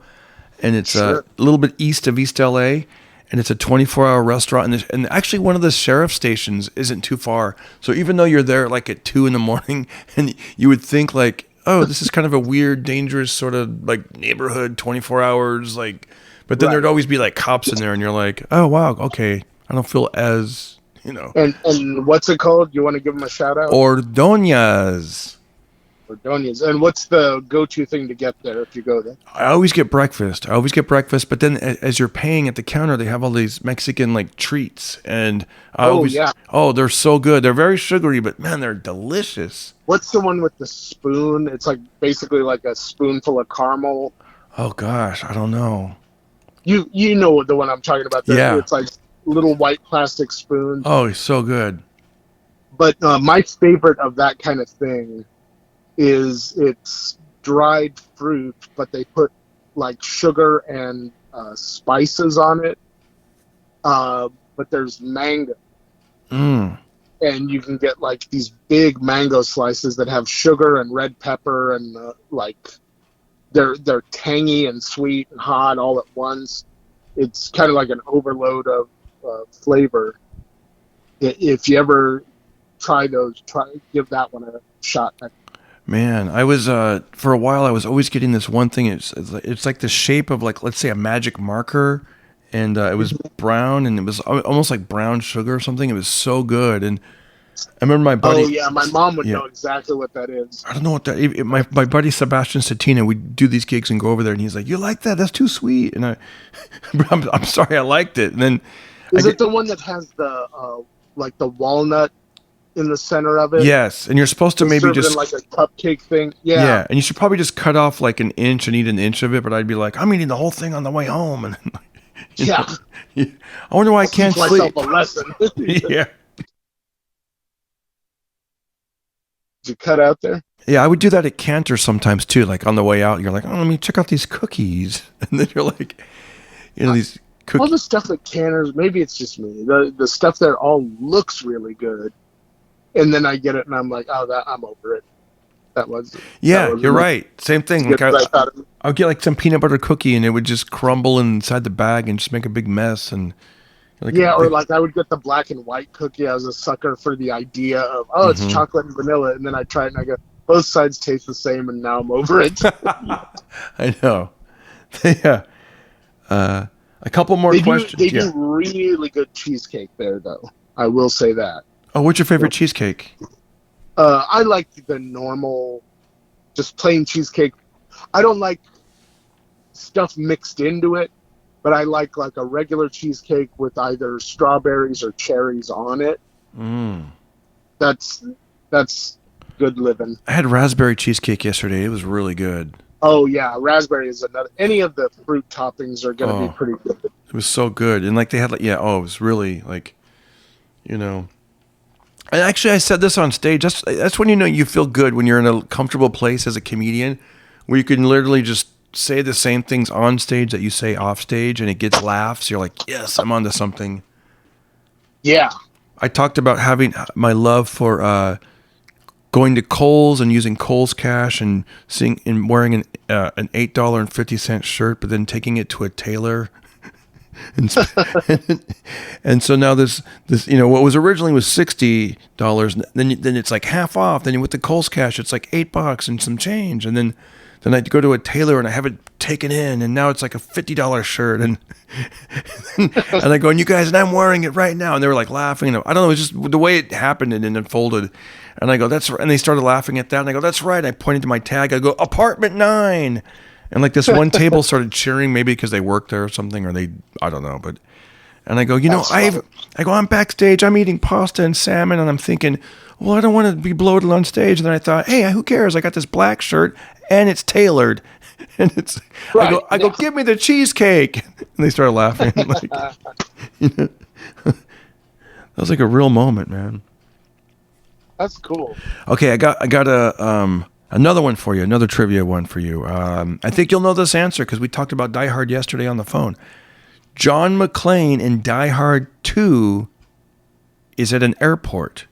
And it's a little bit east of East LA. And it's a 24-hour restaurant. And actually one of the sheriff stations isn't too far. So even though you're there like at 2 a.m. and you would think like, oh, this is kind of a weird, dangerous sort of like neighborhood, 24 hours. Like, but then there'd always be like cops in there. And you're like, oh, wow, okay. I don't feel as... You know. And what's it called? You want to give them a shout out? Ordonez. And what's the go-to thing to get there if you go there? I always get breakfast. But then as you're paying at the counter, they have all these Mexican like treats, and they're so good. They're very sugary, but man, they're delicious. What's the one with the spoon? It's like basically like a spoonful of caramel. Oh gosh, I don't know. You know the one I'm talking about. Yeah. It's like little white plastic spoons. Oh, it's so good. But my favorite of that kind of thing is it's dried fruit, but they put like sugar and spices on it. But there's mango. And you can get like these big mango slices that have sugar and red pepper and like they're tangy and sweet and hot all at once. It's kind of like an overload of flavor. If you ever try those, give that one a shot. Man, I was for a while I was always getting this one thing. It's like the shape of like, let's say, a magic marker, and it was brown, and it was almost like brown sugar or something. It was so good. And I remember my buddy. Oh yeah, my mom would know exactly what that is. I don't know what that. My buddy Sebastian Satina, we do these gigs and go over there, and he's like, "You like that? That's too sweet." And I'm sorry, I liked it. And then is it the one that has the like the walnut in the center of it? Yes, and you're supposed to maybe just like a cupcake thing. Yeah, and you should probably just cut off like an inch and eat an inch of it. But I'd be like, I'm eating the whole thing on the way home, and I wonder why I can't sleep. Myself a lesson. Yeah. Did you cut out there? Yeah, I would do that at Cantor sometimes too. Like on the way out, you're like, oh, let me check out these cookies, and then you're like, these cookies. All the stuff at Cantor's, maybe it's just me. The stuff there all looks really good, and then I get it, and I'm like, oh, I'm over it. You're right. Same thing. Like I'll get like some peanut butter cookie, and it would just crumble inside the bag and just make a big mess. And or like I would get the black and white cookie. I was a sucker for the idea of it's chocolate and vanilla, and then I try it and I go, both sides taste the same, and now I'm over it. I know. Yeah. A couple more questions. They do really good cheesecake there, though. I will say that. Oh, what's your favorite cheesecake? I like the normal, just plain cheesecake. I don't like stuff mixed into it, but I like a regular cheesecake with either strawberries or cherries on it. That's good living. I had raspberry cheesecake yesterday. It was really good. Oh yeah, raspberry is another. Any of the fruit toppings are going to be pretty good. It was so good, and like they had it was really like, And actually, I said this on stage. That's when you feel good, when you're in a comfortable place as a comedian, where you can literally just say the same things on stage that you say off stage, and it gets laughs. You're like, yes, I'm onto something. Yeah. I talked about having my love for going to Kohl's and using Kohl's cash and wearing an $8.50 shirt, but then taking it to a tailor. And so now this what was originally was $60, then it's like half off. Then with the Kohl's cash, it's like $8 and some change, and then I go to a tailor and I have it taken in, and now it's like a $50 shirt, and I go, and you guys, and I'm wearing it right now, and they were like laughing. I don't know, it was just the way it happened and it unfolded, and I go, that's right, and they started laughing at that, and I go, that's right. I pointed to my tag. I go, apartment 9. And like this one table started cheering, maybe because they worked there or something, or I don't know. And I go, I'm backstage, I'm eating pasta and salmon, and I'm thinking, well, I don't want to be bloated on stage. And then I thought, hey, who cares? I got this black shirt and it's tailored, and it's. Right. I go, give me the cheesecake, and they started laughing. Like, that was like a real moment, man. That's cool. Okay, I got a. Another one for you, another trivia one for you. I think you'll know this answer because we talked about Die Hard yesterday on the phone. John McClane in Die Hard 2 is at an airport.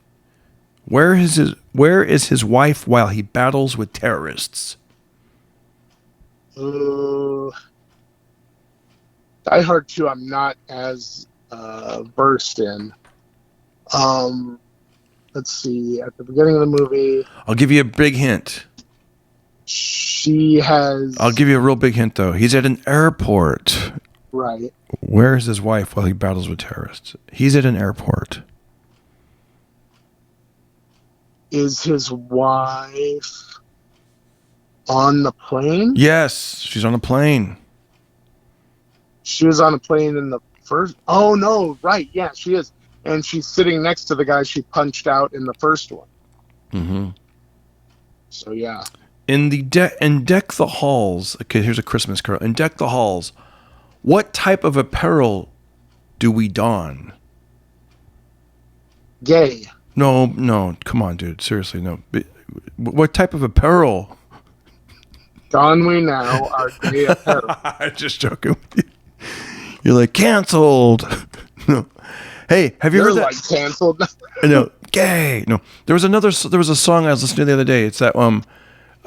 Where is his wife while he battles with terrorists? Die Hard 2 I'm not as versed in. Let's see, at the beginning of the movie... I'll give you a big hint. I'll give you a real big hint, though. He's at an airport. Right. Where is his wife while he battles with terrorists? He's at an airport. Is his wife on the plane? Yes, she's on a plane. She was on a plane in the first... Oh, no, right, yeah, she is. And she's sitting next to the guy she punched out in the first one. Mm-hmm. So, yeah. In Deck the Halls, okay, here's a Christmas carol. In Deck the Halls, what type of apparel do we don? Gay. No, come on, dude. Seriously, no. What type of apparel? Don we now our gay apparel. I'm just joking with you. You're like, canceled. No. Hey, have you heard that? Like canceled. No, gay. No, there was a song I was listening to the other day. It's that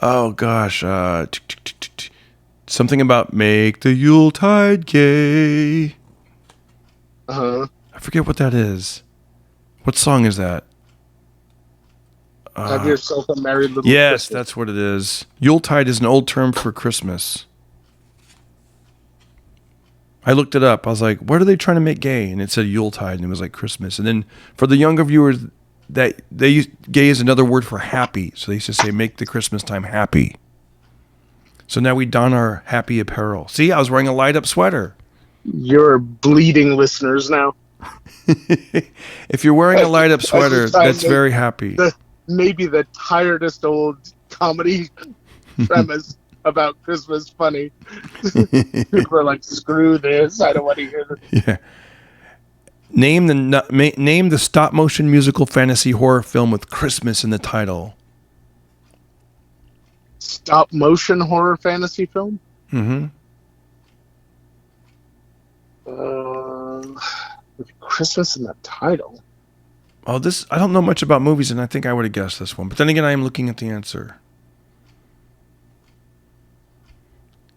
oh gosh, something about make the Yuletide gay. I forget what that is. What song is that? Have yourself a merry little Yes, Christmas. that's what it is. Yuletide is an old term for Christmas. I looked it up. I was like, what are they trying to make gay? And it said Yuletide, and it was like Christmas. And then for the younger viewers, that they use gay is another word for happy. So they used to say, make the Christmas time happy. So now we don our happy apparel. See, I was wearing a light up sweater. You're bleeding listeners now. If you're wearing a light up sweater, that's very happy. Maybe the tiredest old comedy premise about Christmas funny. People are like, screw this, I don't want to hear this. Yeah. Name the stop motion musical fantasy horror film with Christmas in the title. Stop motion horror fantasy film? Mm-hmm. With Christmas in the title. Oh, I don't know much about movies, and I think I would have guessed this one. But then again, I am looking at the answer.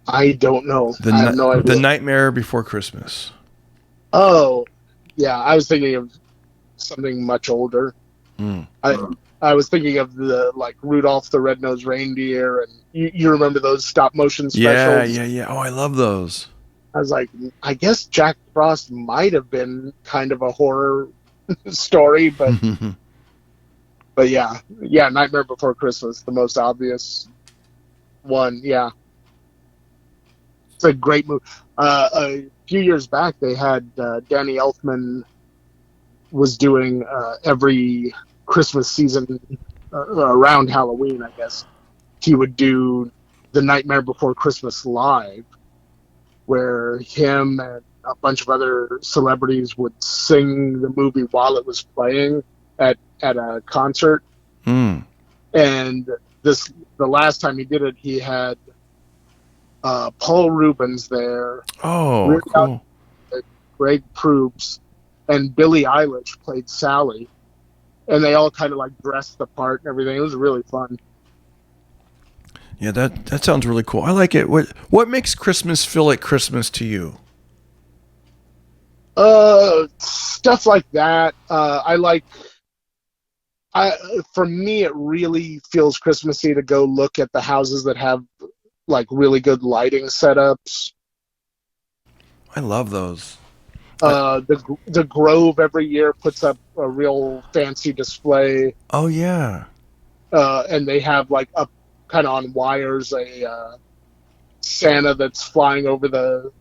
I don't know. I have no idea. The Nightmare Before Christmas. Oh, yeah. I was thinking of something much older. Mm. I was thinking of the Rudolph the Red-Nosed Reindeer, and you remember those stop motion specials? Yeah. Oh, I love those. I was like, I guess Jack Frost might have been kind of a horror story, but but yeah, Nightmare Before Christmas, the most obvious one. Yeah, it's a great movie. A few years back, they had Danny Elfman was doing every Christmas season around Halloween, I guess. He would do the Nightmare Before Christmas live, where him and a bunch of other celebrities would sing the movie while it was playing at a concert. Mm. And the last time he did it, he had Paul Rubens there. Oh, cool. Greg Proops, and Billie Eilish played Sally, and they all kind of like dressed the part and everything. It was really fun. Yeah, that sounds really cool. I like it. What makes Christmas feel like Christmas to you? Stuff like that. For me, it really feels Christmassy to go look at the houses that have like really good lighting setups. I love those. The Grove every year puts up a real fancy display. Oh yeah. And they have like up kind of on wires a Santa that's flying over the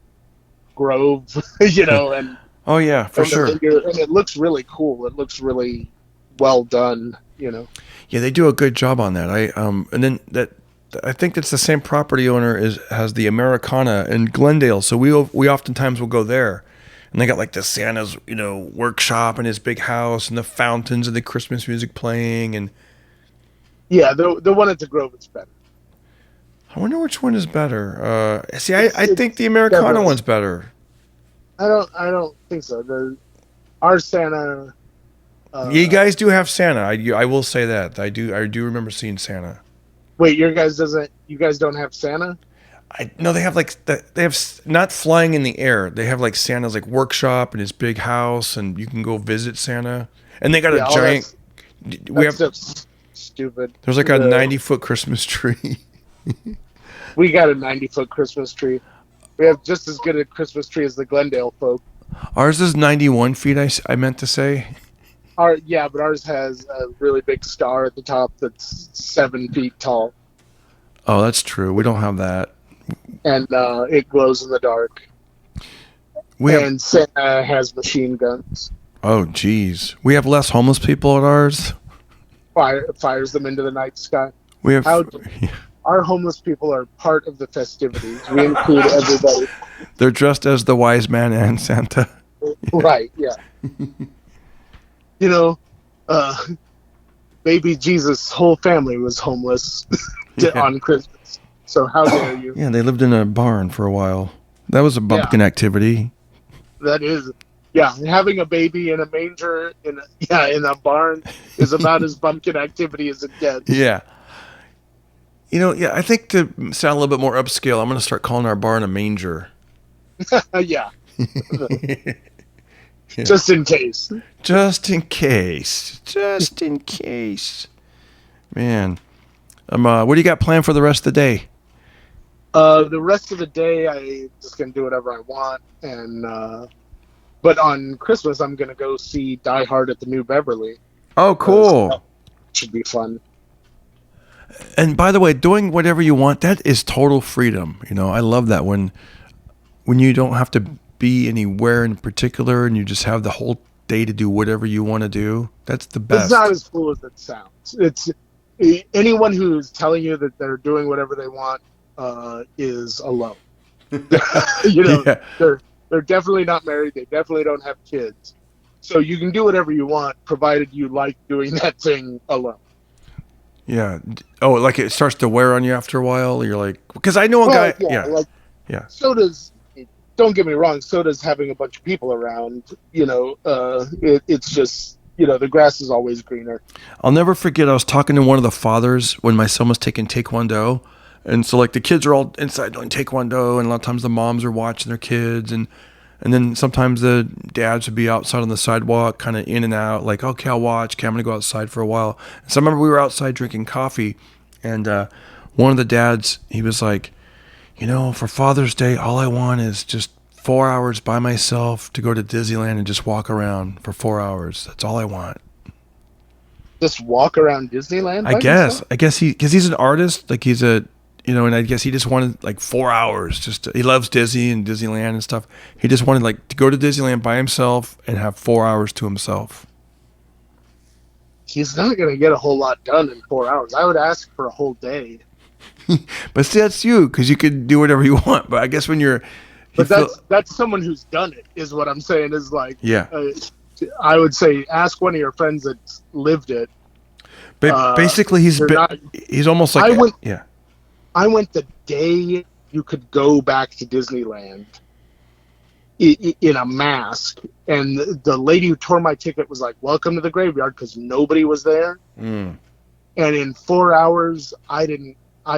Grove, and oh yeah, for sure. And it looks really cool. It looks really well done. Yeah, they do a good job on that. And then I think that's the same property owner has the Americana in Glendale. So we oftentimes will go there, and they got like the Santa's workshop and his big house and the fountains and the Christmas music playing and. Yeah, the one at the Grove is better. I wonder which one is better. I think the Americana one's better. I don't think so. Our Santa. You guys do have Santa. I will say that. I do remember seeing Santa. Wait, you guys don't have Santa? No, they have they have not flying in the air. They have like Santa's like workshop and his big house, and you can go visit Santa. And they got a giant. That's just stupid. There's like a 90-foot Christmas tree. We got a 90-foot Christmas tree. We have just as good a Christmas tree as the Glendale folk. Ours is 91 feet. I meant to say. But ours has a really big star at the top that's 7 feet tall. Oh, that's true. We don't have that. And it glows in the dark. And Santa has machine guns. Oh, geez. We have less homeless people at ours. Fires them into the night sky. We have. Our homeless people are part of the festivities. We include everybody. They're dressed as the wise man and Santa. Right, yeah. Baby Jesus' whole family was homeless on Christmas. So how dare you? Yeah, they lived in a barn for a while. That was a bumpkin activity. That is. Yeah, having a baby in a manger in a barn is about as bumpkin activity as it gets. Yeah. I think to sound a little bit more upscale, I'm going to start calling our barn a manger. Yeah. Just in case. Just in case. Just in case. Man. What do you got planned for the rest of the day? The rest of the day, I'm just going to do whatever I want. But on Christmas, I'm going to go see Die Hard at the New Beverly. Oh, cool. That should be fun. And by the way, doing whatever you want, that is total freedom. I love that when you don't have to be anywhere in particular and you just have the whole day to do whatever you want to do. That's the best. It's not as cool as it sounds. It's anyone who's telling you that they're doing whatever they want is alone. Yeah. They're definitely not married. They definitely don't have kids. So you can do whatever you want, provided you like doing that thing alone. Yeah. Oh, like it starts to wear on you after a while. You're like, because I know a guy. Yeah. So does. Don't get me wrong. So does having a bunch of people around. It's just the grass is always greener. I'll never forget. I was talking to one of the fathers when my son was taking Taekwondo, and so like the kids are all inside doing Taekwondo, and a lot of times the moms are watching their kids, and then sometimes the dads would be outside on the sidewalk, kind of in and out, like, okay, I'll watch. Okay, I'm gonna go outside for a while. So I remember we were outside drinking coffee, and one of the dads, he was like, for Father's Day, all I want is just 4 hours by myself to go to Disneyland and just walk around for 4 hours. That's all I want. Just walk around Disneyland? I guess because he's an artist, like he's a, and I guess he just wanted like 4 hours. He loves Disney and Disneyland and stuff. He just wanted like to go to Disneyland by himself and have 4 hours to himself. He's not going to get a whole lot done in 4 hours. I would ask for a whole day. But see, that's you, because you could do whatever you want. But I guess when that's someone who's done it, is what I'm saying. Is like, yeah. I would say ask one of your friends that's lived it. But basically, he's almost like I went the day you could go back to Disneyland in a mask, and the lady who tore my ticket was like, "Welcome to the graveyard," because nobody was there. Mm. And in 4 hours, I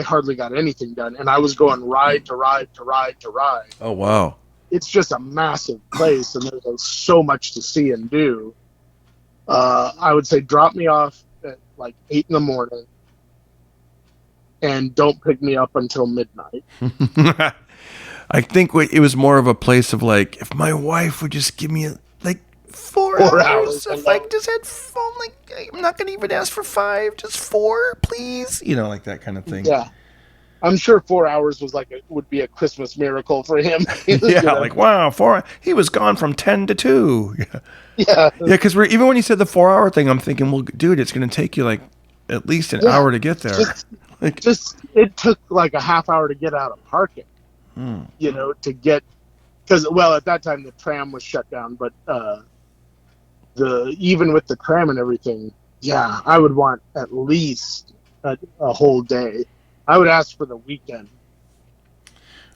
hardly got anything done, and I was going ride to ride to ride to ride. Oh, wow. It's just a massive place, and there's so much to see and do. I would say drop me off at like 8 in the morning, and don't pick me up until midnight. I think it was more of a place of like, if my wife would just give me like 4 4 hours, hours if I just had phone, like, I'm not going to even ask for 5, just 4, please. You know, like that kind of thing. Yeah. I'm sure 4 hours would be a Christmas miracle for him. Yeah, like, wow, 4. He was gone from 10 to 2. Yeah. Yeah. Yeah, because even when you said the 4-hour thing, I'm thinking, well, dude, it's going to take you like at least an hour to get there. It took like a half hour to get out of parking. You know, to get, because at that time the tram was shut down, but even with the tram and everything, yeah, I would want at least a whole day. I would ask for the weekend.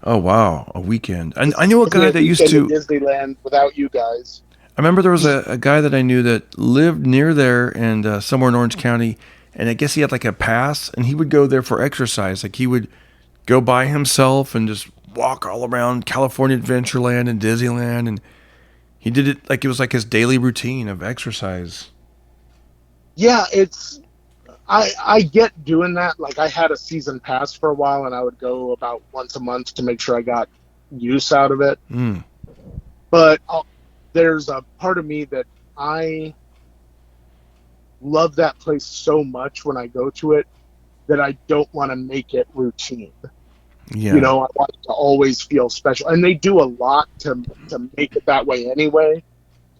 Oh wow, a weekend. And I knew a guy that used to Disneyland without you guys. I remember there was a guy that I knew that lived near there and somewhere in Orange County, and I guess he had like a pass, and he would go there for exercise. Like he would go by himself and just walk all around California Adventureland and Disneyland, and he did it like it was like his daily routine of exercise. Yeah, I get doing that. Like I had a season pass for a while, and I would go about once a month to make sure I got use out of it. But there's a part of me that I love that place so much when I go to it that I don't want to make it routine. Yeah. You know, I want it to always feel special. And they do a lot to make it that way anyway.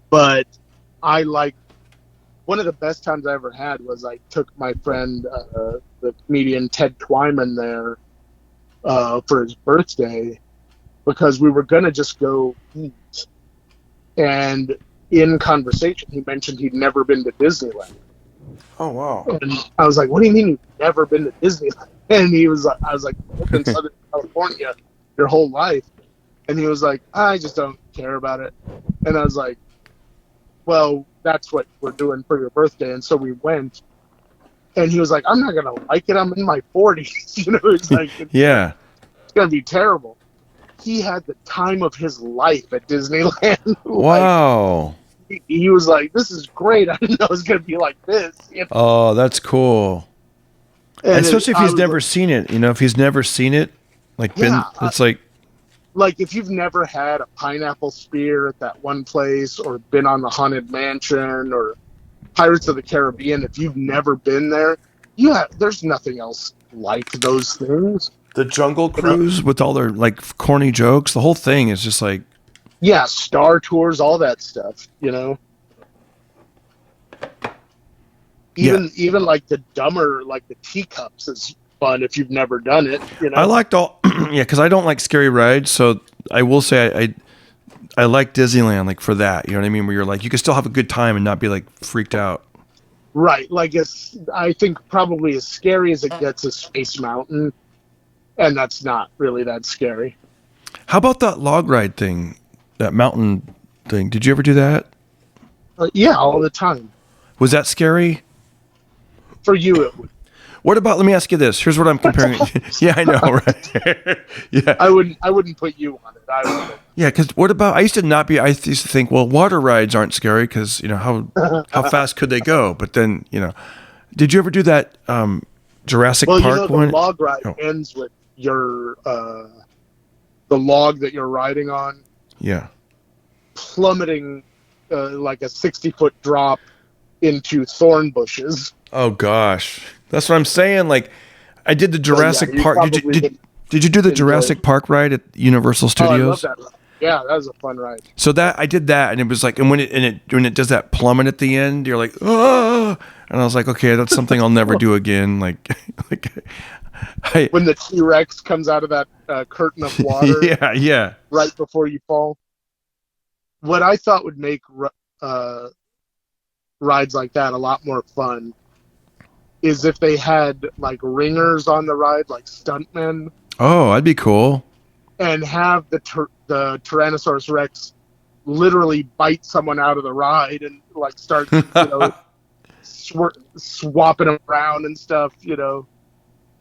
But I like, one of the best times I ever had was I took my friend, the comedian Ted Twyman there for his birthday, because we were going to just go eat. And in conversation, he mentioned he'd never been to Disneyland. Oh, wow. And I was like, what do you mean you've never been to Disneyland? And I was like, you've been in Southern California your whole life. And he was like, I just don't care about it. And I was like, well, that's what we're doing for your birthday. And so we went. And he was like, I'm not going to like it. I'm in my 40s. You know, it's like, yeah, it's going to be terrible. He had the time of his life at Disneyland. Wow. He was like, this is great. I didn't know it was going to be like this. You know? Oh, that's cool. And especially if he's never seen it, you know, if he's never seen it, like it's like if you've never had a pineapple spear at that one place, or been on the Haunted Mansion or Pirates of the Caribbean, if you've never been there, there's nothing else like those things. The Jungle Cruise with all their like corny jokes, the whole thing is just like, yeah, Star Tours, all that stuff, you know. Even like the dumber, like the teacups is fun if you've never done it. You know, I liked all, yeah, because I don't like scary rides, so I will say I like Disneyland like for that. You know what I mean? Where you're like, you can still have a good time and not be like freaked out. Right, like I think probably as scary as it gets is Space Mountain, and that's not really that scary. How about that log ride thing, that mountain thing? Did you ever do that? Yeah, all the time. Was that scary? For you, it would. What about? Let me ask you this. Here's what I'm comparing. Yeah, I know, right? Yeah, I wouldn't put you on it. I wouldn't. Yeah, because what about? I used to think, well, water rides aren't scary because you know how fast could they go? But then did you ever do that Jurassic Park one? The log ride ends with your the log that you're riding on. Yeah. Plummeting like a 60-foot drop into thorn bushes. Oh gosh, that's what I'm saying. Like, I did the Jurassic Park. Did you do the Jurassic Park ride at Universal Studios? I love that ride. Yeah, that was a fun ride. So I did that, and it was like, and when it does that plummet at the end, you're like, oh, and I was like, okay, that's something I'll never do again. Like when the T-Rex comes out of that curtain of water. Yeah. Right before you fall. What I thought would make rides like that a lot more fun is if they had like ringers on the ride, like stuntmen. Oh, that'd be cool. And have the Tyrannosaurus Rex literally bite someone out of the ride and like start, swapping them around and stuff,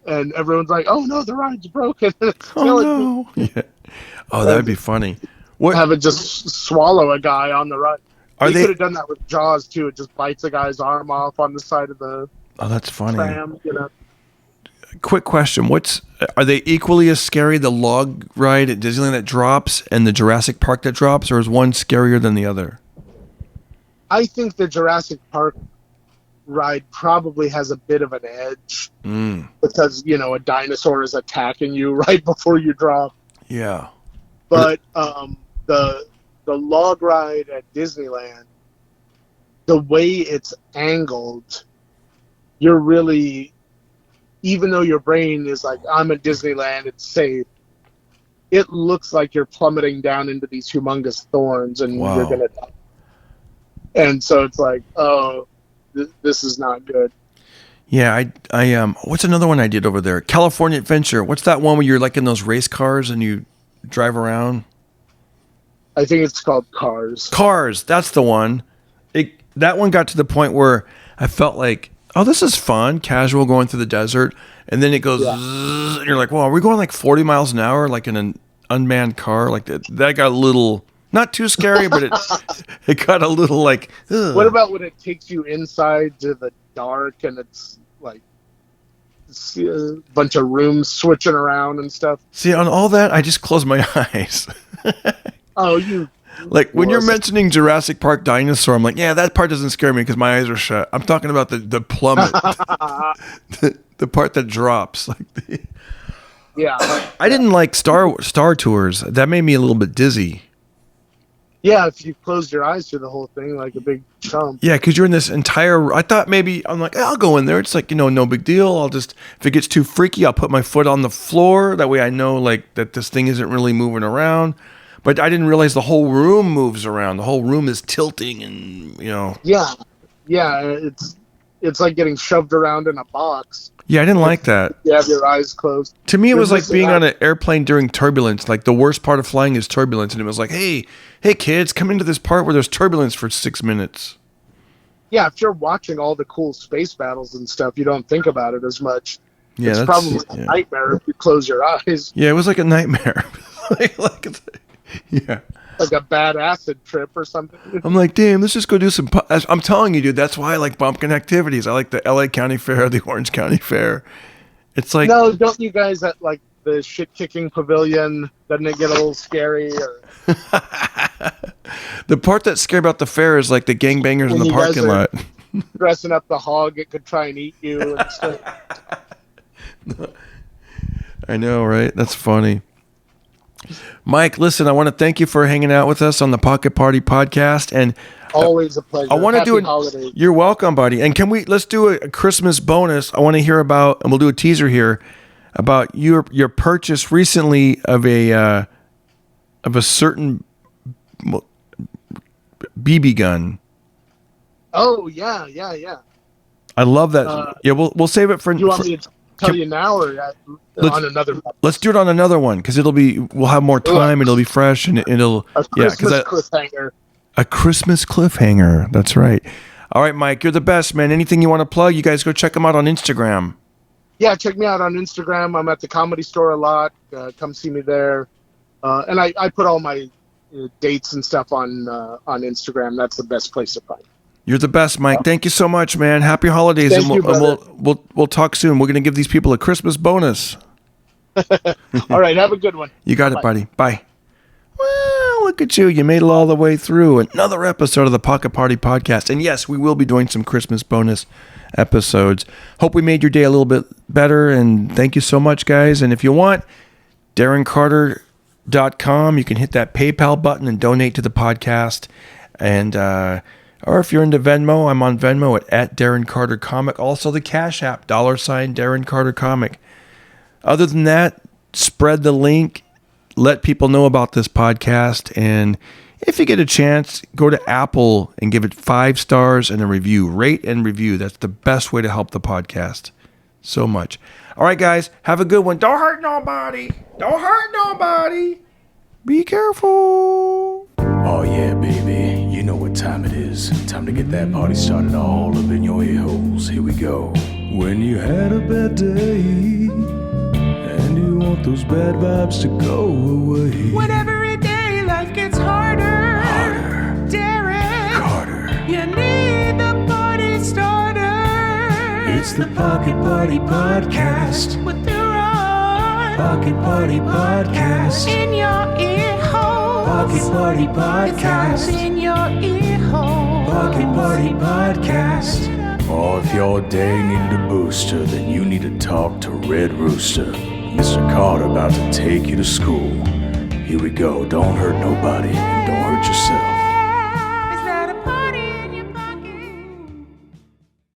and everyone's like, "Oh no, the ride's broken." It's killing me. Yeah. Oh, that'd be funny. What? Have it just swallow a guy on the ride. They could have done that with Jaws too. It just bites a guy's arm off on the side of the that's funny. tram. Quick question: are they equally as scary? The log ride at Disneyland that drops and the Jurassic Park that drops, or is one scarier than the other? I think the Jurassic Park ride probably has a bit of an edge because a dinosaur is attacking you right before you drop. Yeah, but the log ride at Disneyland, the way it's angled, you're really, even though your brain is like, I'm at Disneyland, it's safe, it looks like you're plummeting down into these humongous thorns and you're going to die. And so it's like, this is not good. Yeah, I what's another one I did over there? California Adventure. What's that one where you're like in those race cars and you drive around? I think it's called Cars. Cars, that's the one. That one got to the point where I felt like, oh, this is fun, casual going through the desert. And then it goes, zzz, and you're like, well, are we going like 40 miles an hour, like in an unmanned car? Like that got a little, not too scary, but it got a little like, ugh. What about when it takes you inside to the dark and it's like a bunch of rooms switching around and stuff? See, on all that, I just close my eyes. Oh, you. Like when you're mentioning Jurassic Park dinosaur, I'm like, yeah, that part doesn't scare me because my eyes are shut. I'm talking about the plummet, the part that drops. Yeah. I didn't like Star Tours. That made me a little bit dizzy. Yeah, if you closed your eyes through the whole thing like a big chump. Yeah, because you're in this entire. I thought maybe I'm like, I'll go in there. It's like, no big deal. I'll just, if it gets too freaky, I'll put my foot on the floor. That way I know like that this thing isn't really moving around. But I didn't realize the whole room moves around. The whole room is tilting and, Yeah. It's like getting shoved around in a box. Yeah, I didn't like that. You have your eyes closed. To me, it was like being on an airplane during turbulence. Like the worst part of flying is turbulence. And it was like, hey kids, come into this part where there's turbulence for 6 minutes. Yeah, if you're watching all the cool space battles and stuff, you don't think about it as much. Yeah, it's probably a nightmare if you close your eyes. Yeah, it was like a nightmare. Yeah. Like a bad acid trip or something. I'm like, damn, let's just go do some... I'm telling you, dude, that's why I like bumpkin activities. I like the LA County Fair, the Orange County Fair. It's like... No, don't you guys at like the shit-kicking pavilion, doesn't it get a little scary? Or... The part that's scary about the fair is like the gangbangers in the parking lot. Dressing up the hog, it could try and eat you and stuff. I know, right? That's funny. Mike, listen, I want to thank you for hanging out with us on the Pocket Party podcast, and always a pleasure. I want to do it. Holidays. You're welcome, buddy. And let's do a Christmas bonus. I want to hear about, and we'll do a teaser here about your purchase recently of a certain BB gun. Oh yeah. I love that. Yeah, we'll save it for. You want me to tell you now or on another podcast? Let's do it on another one because we'll have more time and it'll be fresh and it'll cliffhanger. A Christmas cliffhanger. That's right. All right, Mike, you're the best, man. Anything you want to plug? You guys go check them out on Instagram. Yeah, check me out on Instagram. I'm at the Comedy Store a lot. Come see me there. And I put all my dates and stuff on Instagram. That's the best place to find. You're the best, Mike. Thank you so much, man. Happy holidays, and we'll talk soon. We're gonna give these people a Christmas bonus. All right, have a good one. You got it, buddy. Bye. Well, look at you. You made it all the way through another episode of the Pocket Party podcast. And yes, we will be doing some Christmas bonus episodes. Hope we made your day a little bit better. And thank you so much, guys. And if you want, DarrenCarter.com, you can hit that PayPal button and donate to the podcast. And or if you're into Venmo, I'm on Venmo at Darren Carter Comic. Also the Cash App, $ Darren Carter Comic. Other than that, spread the link. Let people know about this podcast. And if you get a chance, go to Apple and give it 5 stars and a review. Rate and review. That's the best way to help the podcast so much. All right, guys, have a good one. Don't hurt nobody. Don't hurt nobody. Be careful. Oh yeah, baby, you know what time it is. Time to get that party started all up in your ear holes. Here we go. When you had a bad day and you want those bad vibes to go away. When every day life gets harder, Darren, Carter, you need the party starter. it's the Pocket Party Podcast. With the run Pocket Party Podcast. in your ear holes. Pocket Party Podcast. It's in your ear holes. Pocket Party Podcast. Or if your day needed a booster, then you need to talk to Red Rooster. Mr. Carter about to take you to school. Here we go. Don't hurt nobody and don't hurt yourself.